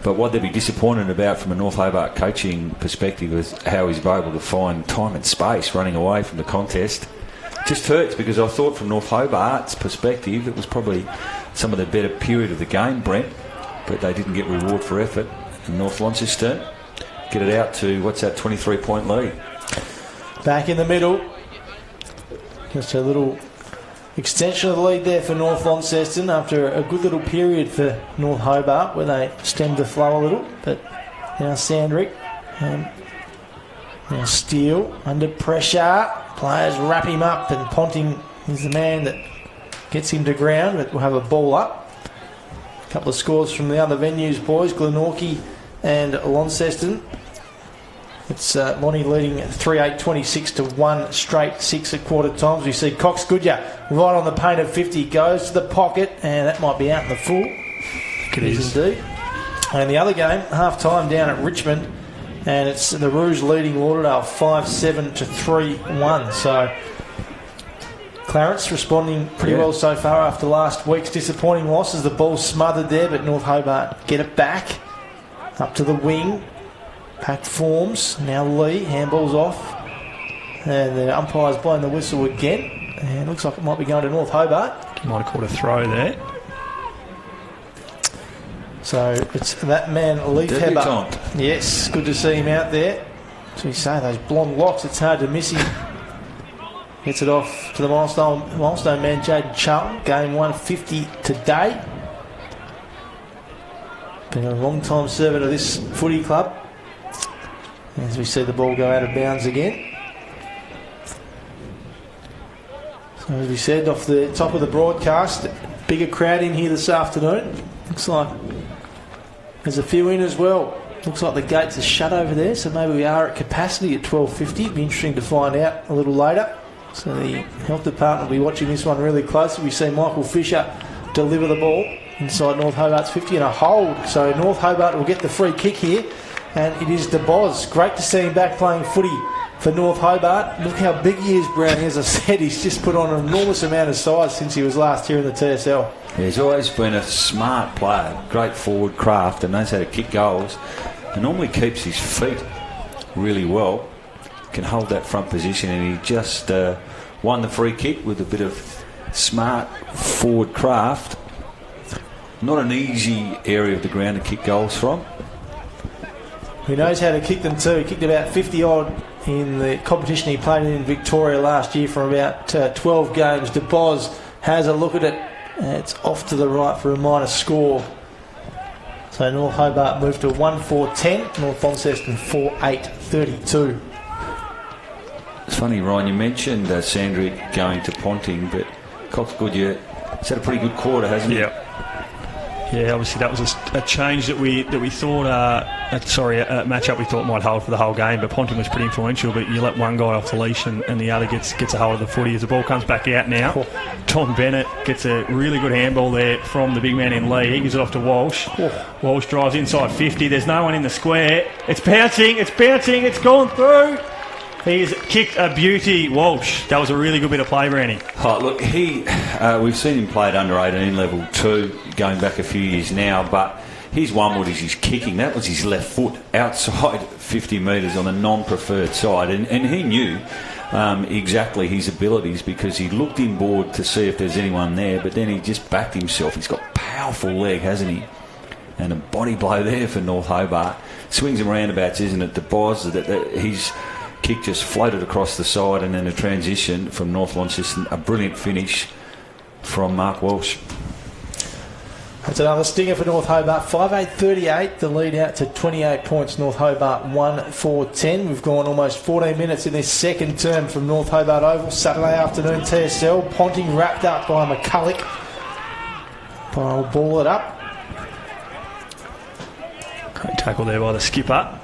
But what they'd be disappointed about from a North Hobart coaching perspective is how he's able to find time and space running away from the contest. Just hurts, because I thought from North Hobart's perspective it was probably some of the better period of the game, Brent, but they didn't get reward for effort. And North Launceston get it out to, what's that, 23-point lead. Back in the middle. Just a little extension of the lead there for North Launceston after a good little period for North Hobart where they stemmed the flow a little. But now Sandrick and now Steele under pressure. Players wrap him up, and Ponting is the man that gets him to ground, but we'll have a ball up. A couple of scores from the other venues, boys. Glenorchy and Launceston. It's Lonnie leading 3-8, 26 to 1 straight 6 at quarter times. We see Cox Goodyear right on the paint of 50, goes to the pocket, and that might be out in the full. It is indeed. And the other game, half time down at Richmond, and it's the Rouge leading Lauderdale 5-7 to 3-1. So Clarence responding pretty well so far after last week's disappointing losses. The ball's smothered there, but North Hobart get it back up to the wing. Pack forms. Now Lee, handball's off. And the umpire's blowing the whistle again. And it looks like it might be going to North Hobart. Might have caught a throw there. So it's that man, Leaf Hebber. Yes, good to see him out there. As we say, those blonde locks, it's hard to miss him. Gets it off to the milestone man, Jaden Charlton. Game 150 today. Been a long time servant of this footy club. As we see the ball go out of bounds again. So as we said, off the top of the broadcast, bigger crowd in here this afternoon. Looks like there's a few in as well. Looks like the gates are shut over there, so maybe we are at capacity at 12:50. It'll be interesting to find out a little later. So the health department will be watching this one really closely. We see Michael Fisher deliver the ball inside North Hobart's 50 and a hold. So North Hobart will get the free kick here. And it is DeBoz. Great to see him back playing footy for North Hobart. Look how big he is, Brownie. As I said, he's just put on an enormous amount of size since he was last here in the TSL. Yeah, he's always been a smart player, great forward craft, and knows how to kick goals. And normally keeps his feet really well. Can hold that front position, and he just won the free kick with a bit of smart forward craft. Not an easy area of the ground to kick goals from. He knows how to kick them too. He kicked about 50-odd in the competition he played in Victoria last year from about 12 games. DeBoz has a look at it. It's off to the right for a minor score. So North Hobart moved to 1-4-10. North Launceston 4-8-32. It's funny, Ryan, you mentioned Sandrick going to Ponting, but Cox Goodyear has had a pretty good quarter, hasn't he? Yeah, obviously that was a change that we thought, a matchup we thought might hold for the whole game, but Ponting was pretty influential, but you let one guy off the leash and the other gets a hold of the footy. As the ball comes back out now, Tom Bennett gets a really good handball there from the big man in Lee. He gives it off to Walsh. Walsh drives inside 50. There's no one in the square. It's bouncing, it's gone through. He's kicked a beauty, Walsh. That was a really good bit of play, Brandy. Oh, look, we've seen him play at under 18 level 2 going back a few years now, but His one was his kicking. That was his left foot outside 50 metres on the non-preferred side. And he knew exactly his abilities because he looked inboard to see if there's anyone there, but then he just backed himself. He's got powerful leg, hasn't he? And a body blow there for North Hobart. Swings and roundabouts, isn't it? The Boz, his kick just floated across the side, and then a transition from North Launceston. A brilliant finish from Mark Walsh. That's another stinger for North Hobart. 5-8-38, the lead out to 28 points. North Hobart 1-4-10. We've gone almost 14 minutes in this second term from North Hobart Oval. Saturday afternoon TSL. Ponting wrapped up by McCulloch. I'll ball it up. Great tackle there by the skipper.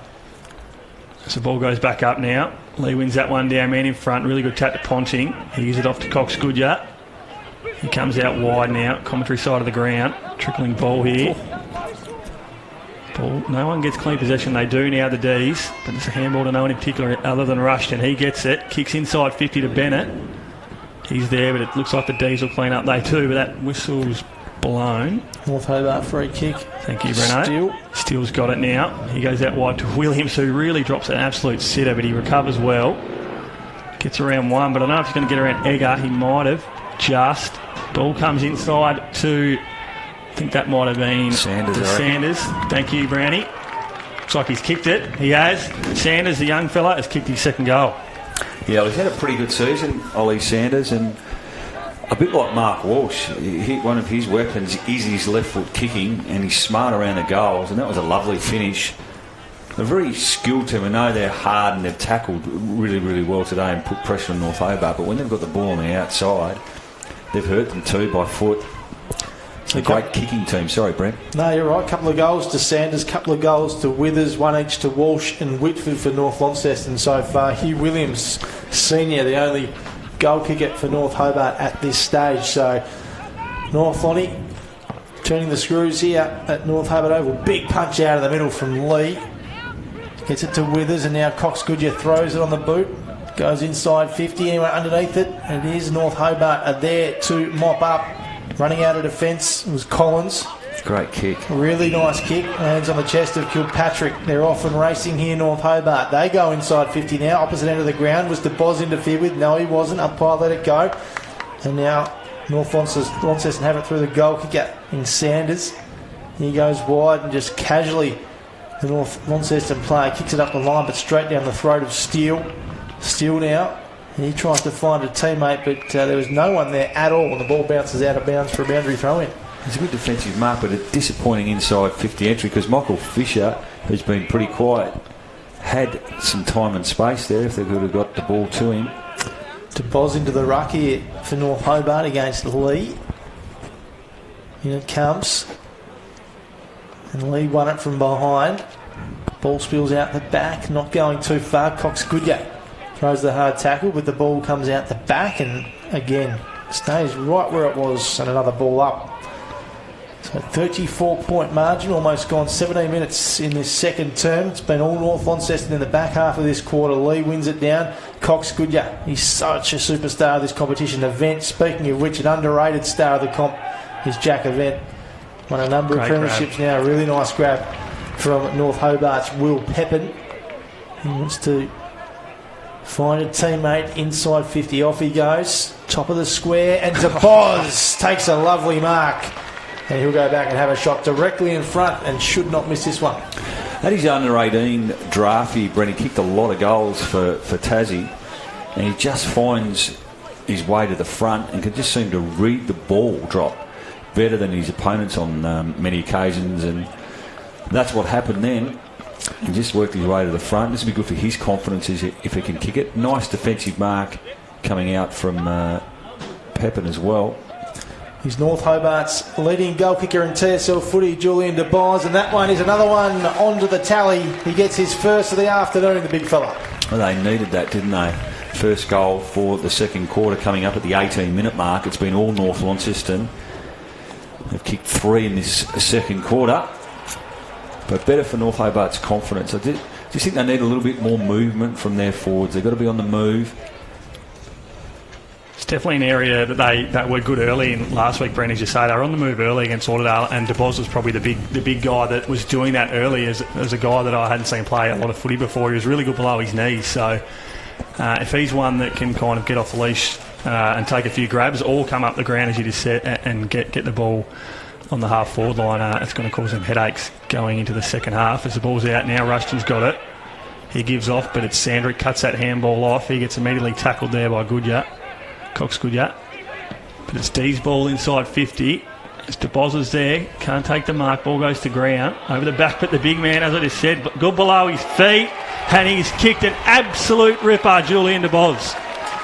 So the ball goes back up now. Lee wins that one down, man in front. Really good tap to Ponting. He gives it off to Cox Goodyear. He comes out wide now, commentary side of the ground. Trickling ball here. Ball, no one gets clean possession. They do now, the D's. But it's a handball to no one in particular other than Rushton. He gets it. Kicks inside 50 to Bennett. He's there, but it looks like the D's will clean up. They too, but that whistle's blown. North Hobart free kick. Thank you, Breno. Steele's got it now. He goes out wide to Williams, who really drops an absolute sitter, but he recovers well. Gets around one, but I don't know if he's going to get around Egger. He might have just. Ball comes inside to, I think that might have been Sanders. Thank you, Brownie. Looks like he's kicked it. He has. Sanders, the young fella, has kicked his second goal. Yeah, well, he's had a pretty good season, Ollie Sanders, and a bit like Mark Walsh. One of his weapons is his left foot kicking, and he's smart around the goals, and that was a lovely finish. A very skilled team. I know they're hard and they've tackled really, really well today and put pressure on North Hobart, but when they've got the ball on the outside, they've hurt them too by foot. It's a great kicking team. Sorry, Brent. No, you're right. Couple of goals to Sanders, couple of goals to Withers, one each to Walsh and Whitford for North Launceston so far. Hugh Williams, senior, the only goal kicker for North Hobart at this stage. So North Lonnie turning the screws here at North Hobart Oval. Big punch out of the middle from Lee. Gets it to Withers, and now Cox Goodyear throws it on the boot. Goes inside 50, anyone underneath it, and it is North Hobart are there to mop up. Running out of defence was Collins. Great kick. Really nice kick. Lands on the chest of Kilpatrick. They're off and racing here, North Hobart. They go inside 50 now. Opposite end of the ground. Was the Boz interfered with? No, he wasn't. Umpire let it go. And now North Launceston have it through the goal kicker in Sanders. He goes wide and just casually the North Launceston player kicks it up the line, but straight down the throat of Steele. Steele now. He tries to find a teammate, but there was no one there at all, and the ball bounces out of bounds for a boundary throw-in. It's a good defensive mark, but a disappointing inside 50 entry because Michael Fisher, who's been pretty quiet, had some time and space there if they could have got the ball to him. To Boz into the ruck here for North Hobart against Lee. In it comes. And Lee won it from behind. Ball spills out the back, not going too far. Cox Goodyear throws the hard tackle, but the ball comes out the back and again stays right where it was, and another ball up. So 34-point margin, almost gone 17 minutes in this second term. It's been all North Launceston in the back half of this quarter. Lee wins it down. Cox Goodyear, he's such a superstar of this competition. Event, speaking of which, an underrated star of the comp is Jack Event. Won a number of premierships now. A really nice grab from North Hobart's Will Pepin. He wants to find a teammate inside 50. Off he goes. Top of the square. And DeBoz takes a lovely mark. And he'll go back and have a shot directly in front and should not miss this one. At his under 18 draft, Brent, he kicked a lot of goals for Tassie. And he just finds his way to the front and can just seem to read the ball drop better than his opponents on many occasions. And that's what happened then. He just worked his way to the front. This will be good for his confidence if he can kick it. Nice defensive mark coming out from Pepin as well. He's North Hobart's leading goal kicker in TSL footy, Julian DeBoz, and that one is another one onto the tally. He gets his first of the afternoon, the big fella. Well, they needed that, didn't they? First goal for the second quarter coming up at the 18-minute mark. It's been all North Launceston. They've kicked 3 in this second quarter. But better for North Hobart's confidence. Do you think they need a little bit more movement from their forwards? They've got to be on the move. It's definitely an area that were good early in last week, Brent, as you say. They were on the move early against Lauderdale, and DeBoz was probably the big guy that was doing that early as a guy that I hadn't seen play a lot of footy before. He was really good below his knees, so if he's one that can kind of get off the leash and take a few grabs or come up the ground, as you just said, and get the ball on the half-forward line, it's going to cause them headaches going into the second half. As the ball's out now, Rushton's got it. He gives off, but it's Sandrick, cuts that handball off. He gets immediately tackled there by Cox Goodyear. But it's D's ball inside 50. It's DeBoz's there, can't take the mark. Ball goes to ground. Over the back, but the big man, as I just said, good below his feet. And he's kicked an absolute ripper, Julian DeBoz.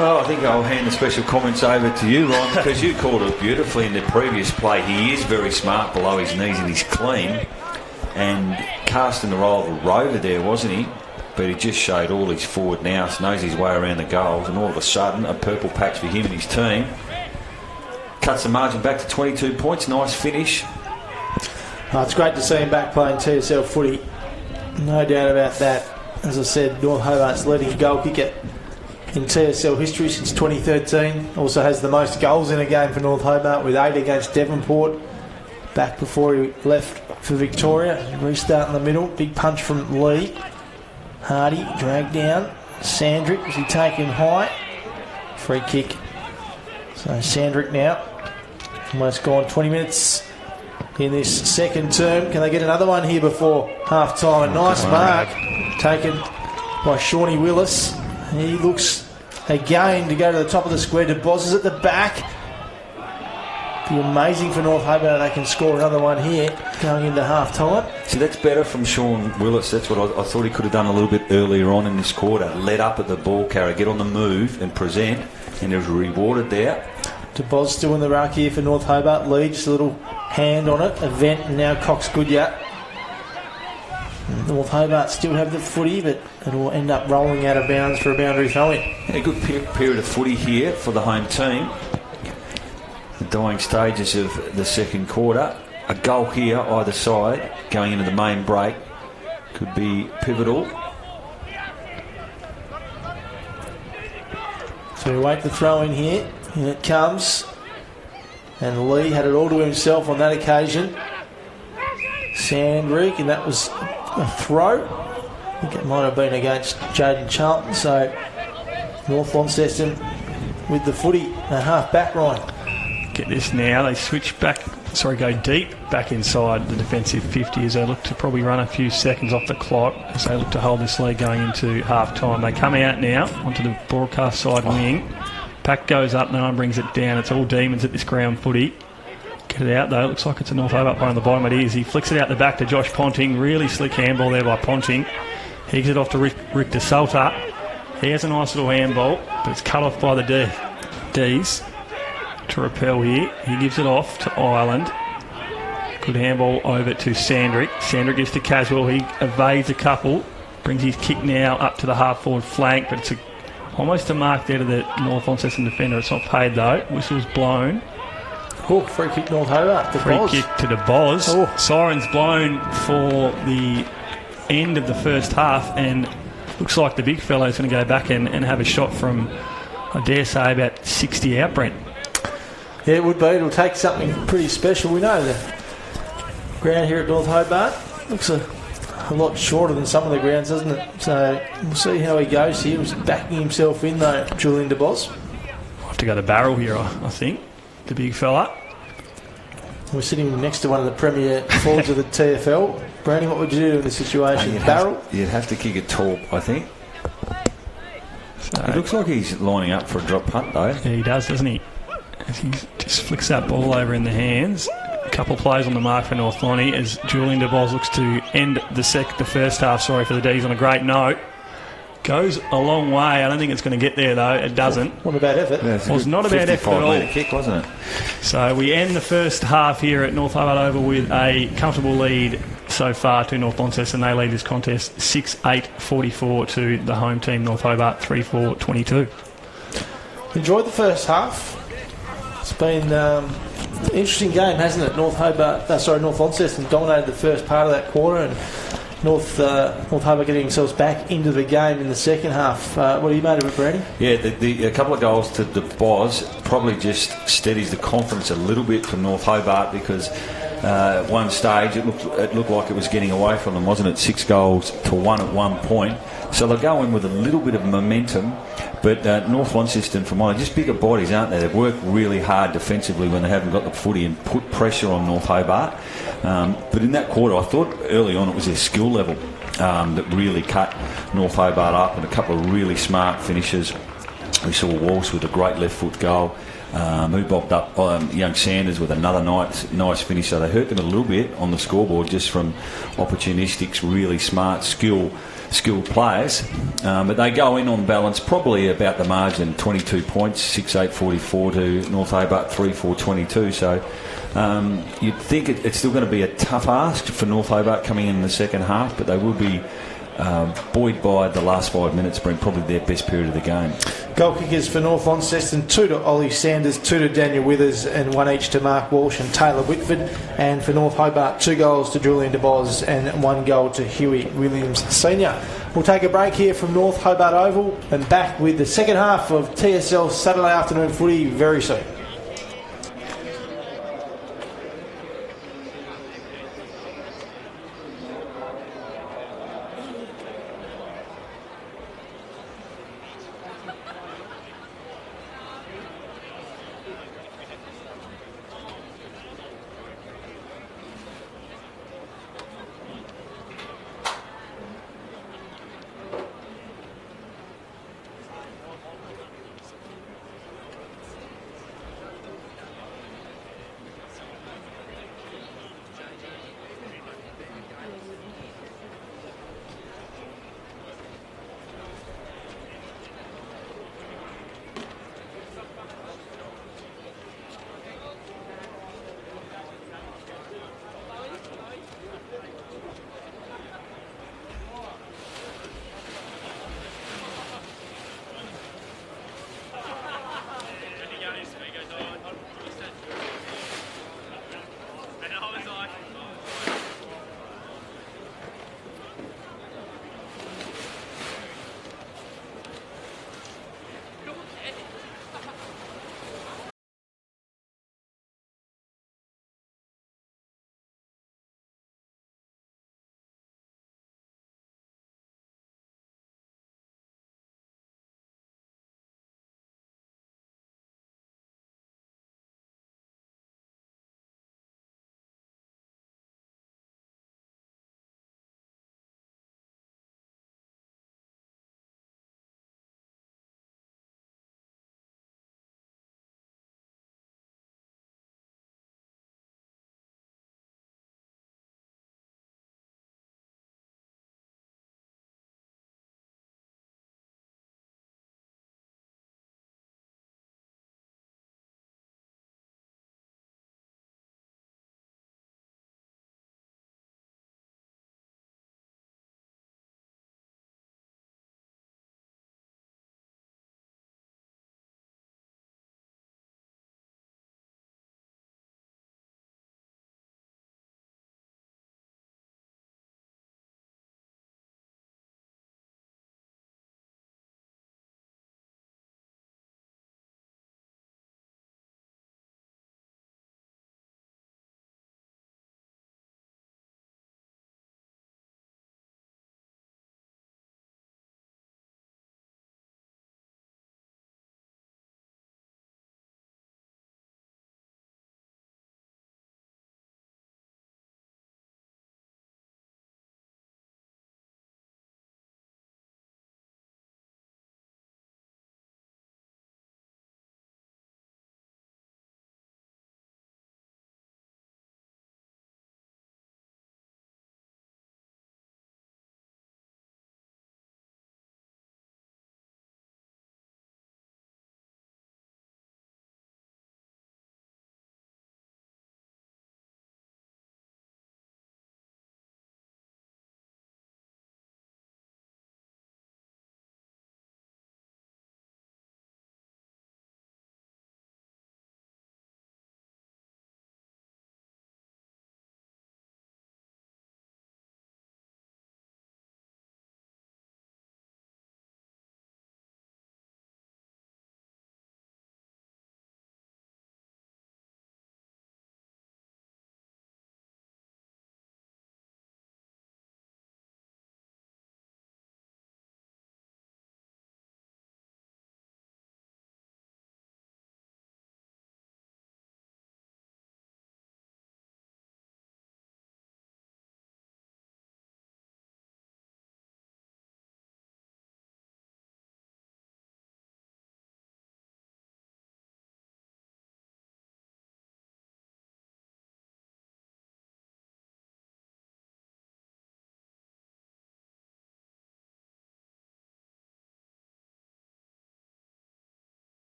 Well, I think I'll hand the special comments over to you, Ron, because you called it beautifully in the previous play. He is very smart below his knees and he's clean. And casting the role of a rover there, wasn't he? But he just showed all his forward now, knows his way around the goals, and all of a sudden, a purple patch for him and his team. Cuts the margin back to 22 points. Nice finish. Oh, it's great to see him back playing TSL footy. No doubt about that. As I said, North Hobart's leading goal kicker in TSL history since 2013. Also has the most goals in a game for North Hobart with 8 against Devonport. Back before he left for Victoria. Restart in the middle. Big punch from Lee. Hardy dragged down. Sandrick, was he taken high? Free kick. So Sandrick now. Almost gone 20 minutes in this second term. Can they get another one here before half time? A nice mark taken by Shawnee Willis. He looks again to go to the top of the square. DeBoz is at the back. Be amazing for North Hobart. They can score another one here going into half time. See, that's better from Sean Willis. That's what I thought he could have done a little bit earlier on in this quarter. Let up at the ball carrier, get on the move and present, and he was rewarded there. DeBoz still in the ruck here for North Hobart. Lee, just a little hand on it. Event, and now Cox Goodyear. North Hobart still have the footy, but it'll end up rolling out of bounds for a boundary throw-in. A good period of footy here for the home team. The dying stages of the second quarter. A goal here either side going into the main break could be pivotal. So we wait the throw in here, and it comes. And Lee had it all to himself on that occasion. Sandrick, and that was a throw. I think it might have been against Jaden Charlton. So North Launceston with the footy, a half back line. Get this now. They switch back, go deep back inside the defensive 50 as they look to probably run a few seconds off the clock as they look to hold this lead going into half time. They come out now onto the broadcast side wing. Pack goes up, no one brings it down. It's all demons at this ground footy. Get it out though. It looks like it's a North Hobart play on the bottom. It is. He flicks it out the back to Josh Ponting. Really slick handball there by Ponting. He gives it off to Rick DeSalta. He has a nice little handball, but it's cut off by the D's. To repel here. He gives it off to Ireland. Good handball over to Sandrick. Sandrick gives to Caswell. He evades a couple. Brings his kick now up to the half-forward flank, but it's almost a mark there to the North Launceston defender. It's not paid though. Whistle's blown. Oh, free kick North Hobart. Free kick to DeBoz. Oh. Siren's blown for the end of the first half, and looks like the big fellow's going to go back and have a shot from, I dare say, about 60 out, Brent. Yeah, it would be. It'll take something pretty special. We know the ground here at North Hobart looks a lot shorter than some of the grounds, doesn't it? So we'll see how he goes here. He's backing himself in, though, Julian DeBoz. I'll have to go to barrel here, I think, the big fella. We're sitting next to one of the premier forwards of the TFL. Brownie, what would you do in this situation? Barrel? You'd have to kick it tall, I think. So, it looks like he's lining up for a drop punt, though. Yeah, he does, doesn't he? He just flicks that ball over in the hands. A couple of plays on the mark for North Lonnie as Julian DeBoz looks to end the first half, for the D's on a great note. Goes a long way. I don't think it's going to get there, though. It doesn't. What a bad effort. Yeah, it was not a bad effort at all. Kick, wasn't it? So we end the first half here at North Hobart Oval with a comfortable lead so far to North Launceston. They lead this contest 6-8-44 to the home team, North Hobart 3-4-22. Enjoyed the first half. It's been an interesting game, hasn't it? North Launceston dominated the first part of that quarter, and North Hobart getting themselves back into the game in the second half. What do you made of it, Brady? Yeah, a couple of goals to the Boz probably just steadies the confidence a little bit from North Hobart, because at one stage it looked like it was getting away from them, wasn't it? 6-1 at one point. So they'll go in with a little bit of momentum. But North Launceston, from what just bigger bodies, aren't they? They've worked really hard defensively when they haven't got the footy and put pressure on North Hobart. But in that quarter, I thought early on it was their skill level that really cut North Hobart up, and a couple of really smart finishes. We saw Walsh with a great left foot goal. Who bobbed up young Sanders with another nice finish. So they hurt them a little bit on the scoreboard just from opportunistic, really smart, skilled players. But they go in on balance probably about the margin, 22 points, 6-8-44 to North Hobart 3-4-22. So you'd think it's still going to be a tough ask for North Hobart coming in the second half, but they will be buoyed by the last 5 minutes being probably their best period of the game. Goal kickers for North Launceston, 2 to Ollie Sanders, 2 to Daniel Withers, and 1 each to Mark Walsh and Taylor Whitford. And for North Hobart, 2 goals to Julian DeBoz and 1 goal to Huey Williams Senior. We'll take a break here from North Hobart Oval and back with the second half of TSL Saturday afternoon footy very soon.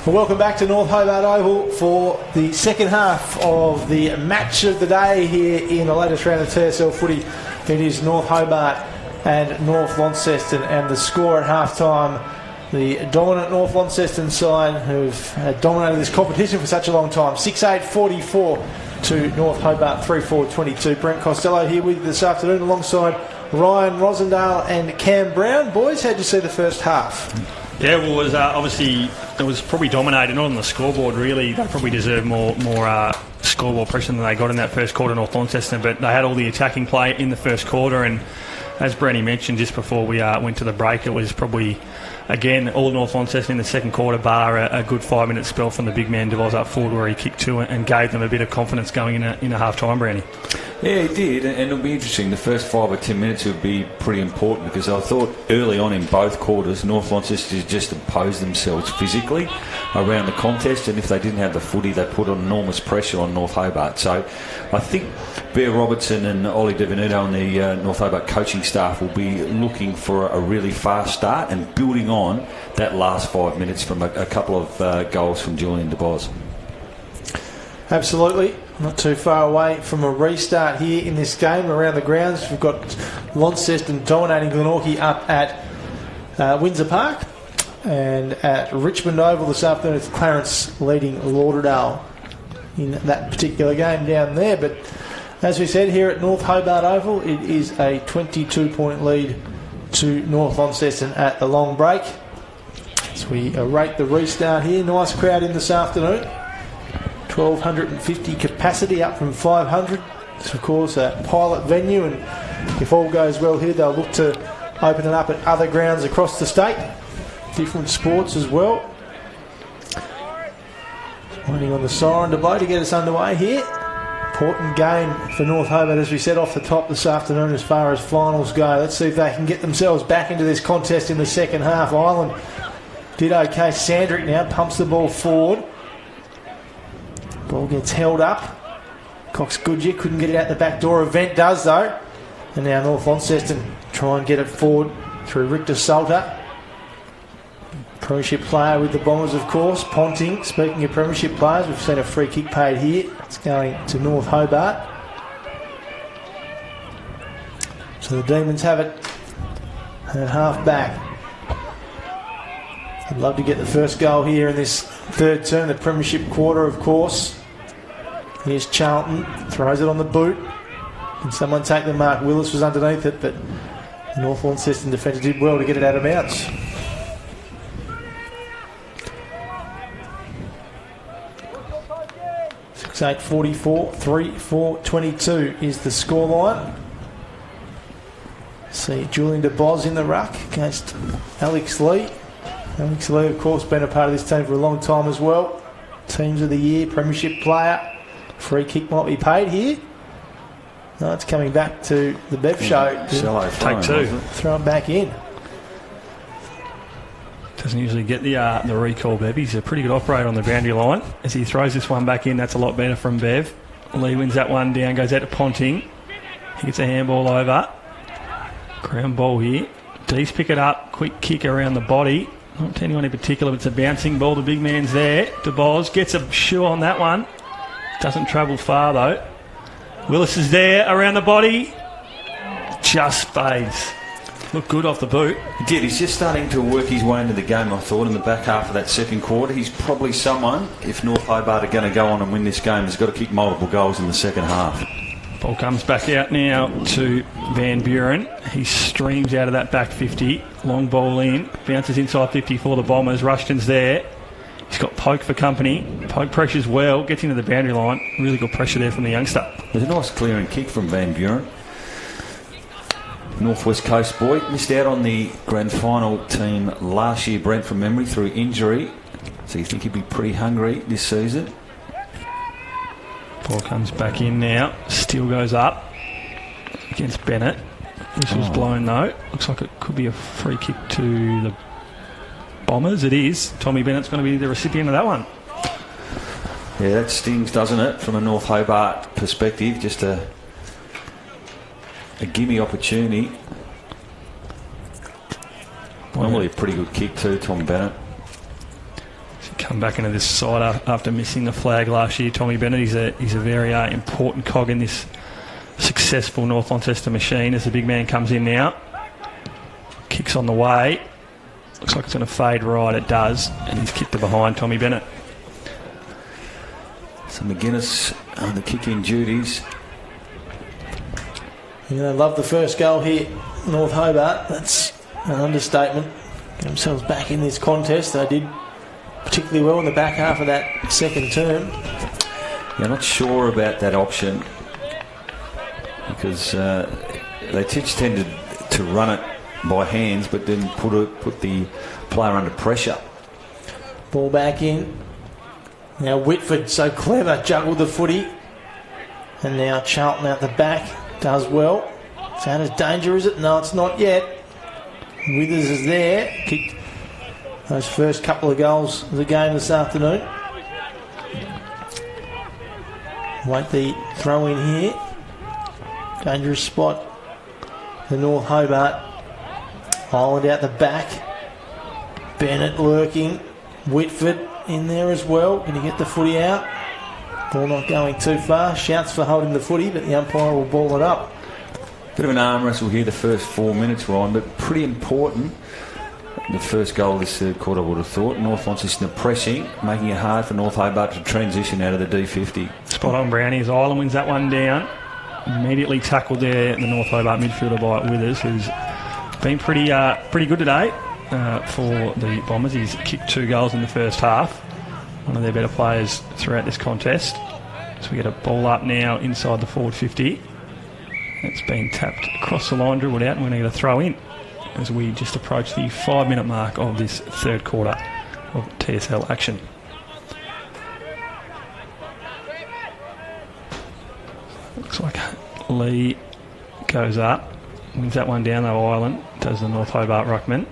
Well, welcome back to North Hobart Oval for the second half of the match of the day here in the latest round of TSL footy. It is North Hobart and North Launceston, and the score at half-time, the dominant North Launceston side who've dominated this competition for such a long time, 6-8-44 to North Hobart 3-4-22. Brent Costello here with you this afternoon alongside Ryan Rosendale and Cam Brown. Boys, how'd you see the first half? Yeah, well, it was obviously it was probably dominated, not on the scoreboard really. They probably deserved more scoreboard pressure than they got in that first quarter, North Launceston, but they had all the attacking play in the first quarter, and as Brenny mentioned just before we went to the break, it was probably, again, all North Launceston in the second quarter, bar a good 5-minute spell from the big man Devos up forward where he kicked two and gave them a bit of confidence going in a half-time, Brandy. Yeah, he did, and it'll be interesting. The first 5 or 10 minutes would be pretty important, because I thought early on in both quarters, North Launceston just imposed themselves physically around the contest, and if they didn't have the footy, they put enormous pressure on North Hobart. So I think Bear Robertson and Ollie DeVenuto and the North Hobart coaching staff will be looking for a really fast start and building on that last 5 minutes from a couple of goals from Julian DeBoz. Absolutely. Not too far away from a restart here in this game around the grounds. We've got Launceston dominating Glenorchy up at Windsor Park, and at Richmond Oval this afternoon it's Clarence leading Lauderdale in that particular game down there. But as we said, here at North Hobart Oval, it is a 22-point lead to North Launceston at the long break. As we rate the restart here, nice crowd in this afternoon. 1,250 capacity, up from 500. It's of course a pilot venue, and if all goes well here, they'll look to open it up at other grounds across the state, different sports as well. Waiting on the siren to blow to get us underway here. Important game for North Hobart, as we said off the top this afternoon, as far as finals go. Let's see if they can get themselves back into this contest in the second half. Ireland did okay. Sandrick now pumps the ball forward. Ball gets held up. Cox Goodyear couldn't get it out the back door. Event does though. And now North Launceston try and get it forward through Richter Salter. Premiership player with the Bombers, of course. Ponting. Speaking of Premiership players, we've seen a free kick paid here. It's going to North Hobart. So the Demons have it at half back. I'd love to get the first goal here in this third term, the Premiership quarter, of course. Here's Charlton, throws it on the boot. Can someone take the mark? Willis was underneath it, but the North Launceston defender did well to get it out of bounds. It's 8:44, 3-4-22 is the scoreline. See Julian DeBoz in the ruck against Alex Lee. Alex Lee, of course, been a part of this team for a long time as well. Teams of the year, Premiership player. Free kick might be paid here. No, it's coming back to the Bev show. Take two. Throw it back in. Doesn't usually get the recall, Bev. He's a pretty good operator on the boundary line. As he throws this one back in, that's a lot better from Bev. Lee wins that one down, goes out to Ponting. He gets a handball over. Ground ball here. Dees pick it up. Quick kick around the body. Not to anyone in particular, but it's a bouncing ball. The big man's there. DeBoz gets a shoe on that one. Doesn't travel far though. Willis is there around the body. Just fades. Looked good off the boot. He did. He's just starting to work his way into the game, I thought, in the back half of that second quarter. He's probably someone, if North Hobart are going to go on and win this game, has got to kick multiple goals in the second half. Ball comes back out now to Van Buren. He streams out of that back 50. Long ball in. Bounces inside 50 for the Bombers. Rushton's there. He's got Poke for company. Poke pressures well. Gets into the boundary line. Really good pressure there from the youngster. There's a nice clearing kick from Van Buren. Northwest Coast boy. Missed out on the grand final team last year, Brent, from memory, through injury. So you think he'd be pretty hungry this season? Ball comes back in now. Still goes up against Bennett. Whistle's blown though. Looks like it could be a free kick to the Bombers. It is. Tommy Bennett's going to be the recipient of that one. Yeah, that stings, doesn't it, from a North Hobart perspective. Just a gimme opportunity. Normally a pretty good kick too, Tom Bennett. come back into this side after missing the flag last year. Tommy Bennett, he's a very important cog in this successful North Launceston machine as the big man comes in now. Kicks on the way. Looks like it's going to fade right. It does. And he's kicked to behind Tommy Bennett. So McGuinness on the kick-in duties. Yeah, they love the first goal here, North Hobart. That's an understatement. Get themselves back in this contest. They did particularly well in the back half of that second term. Yeah, I'm not sure about that option because they tended to run it by hands, but then put the player under pressure. Ball back in. Now Whitford, so clever, juggled the footy. And now Charlton out the back, does well. It's out of danger, is it? No, it's not yet. Withers is there. Kicked those first couple of goals of the game this afternoon. Wait the throw in here. Dangerous spot. The North Hobart. Island out the back. Bennett lurking. Whitford in there as well. Can he get the footy out? Ball not going too far. Shouts for holding the footy, but the umpire will ball it up. Bit of an arm wrestle here the first 4 minutes, Ryan, but pretty important. The first goal this third quarter, I would have thought. North Launceston pressing, making it hard for North Hobart to transition out of the D50. Spot on, Brownie. As Island wins that one down. Immediately tackled there, the North Hobart midfielder by Withers, who's been pretty good today for the Bombers. He's kicked 2 goals in the first half. One of their better players throughout this contest. So we get a ball up now inside the forward 50. It's been tapped across the line, dribbled out, and we're going to get a throw in as we just approach the 5-minute mark of this third quarter of TSL action. Looks like Lee goes up, wins that one down though. Island does the North Hobart ruckman.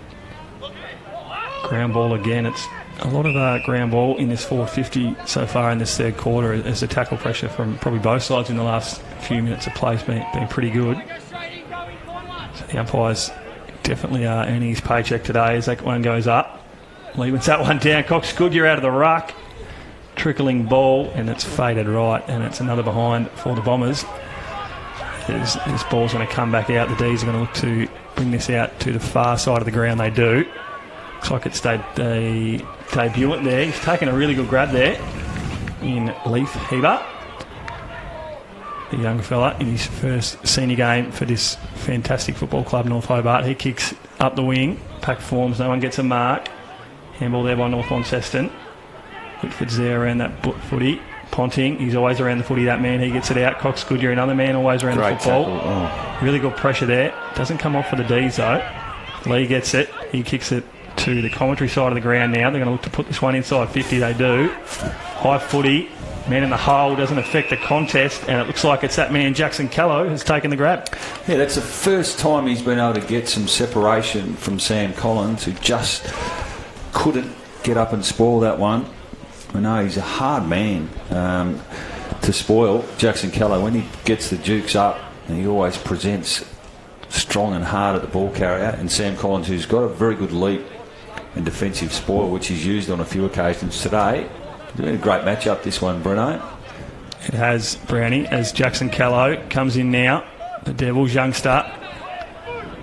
Ground ball again. It's a lot of ground ball in this forward 50 so far in this third quarter as the tackle pressure from probably both sides in the last few minutes of play has been pretty good. So the umpires definitely are earning his paycheck today as that one goes up. Lee wins that one down. Cox Goodyear out of the ruck. Trickling ball, and it's faded right, and it's another behind for the Bombers. This ball's going to come back out. The D's are going to look to bring this out to the far side of the ground. They do. Looks like it's the debutant there. He's taken a really good grab there in Leaf Hobart. The young fella in his first senior game for this fantastic football club, North Hobart. He kicks up the wing. Pack forms. No one gets a mark. Handball there by North Launceston. Whitford's there around that footy. Ponting, he's always around the footy, that man. He gets it out. Cox Goodyear, another man always around the football. Really good pressure there. Doesn't come off for the D's though. Lee gets it. He kicks it to the commentary side of the ground now. They're going to look to put this one inside 50. They do. High footy. Man in the hole. Doesn't affect the contest. And it looks like it's that man, Jackson Callow, who's taken the grab. Yeah, that's the first time he's been able to get some separation from Sam Collins, who just couldn't get up and spoil that one. I know he's a hard man to spoil. Jackson Callow, when he gets the dukes up, and he always presents strong and hard at the ball carrier. And Sam Collins, who's got a very good leap and defensive spoil, which he's used on a few occasions today. It's been a great matchup, this one, Bruno. It has, Brownie, as Jackson Callow comes in now. The Devils youngster.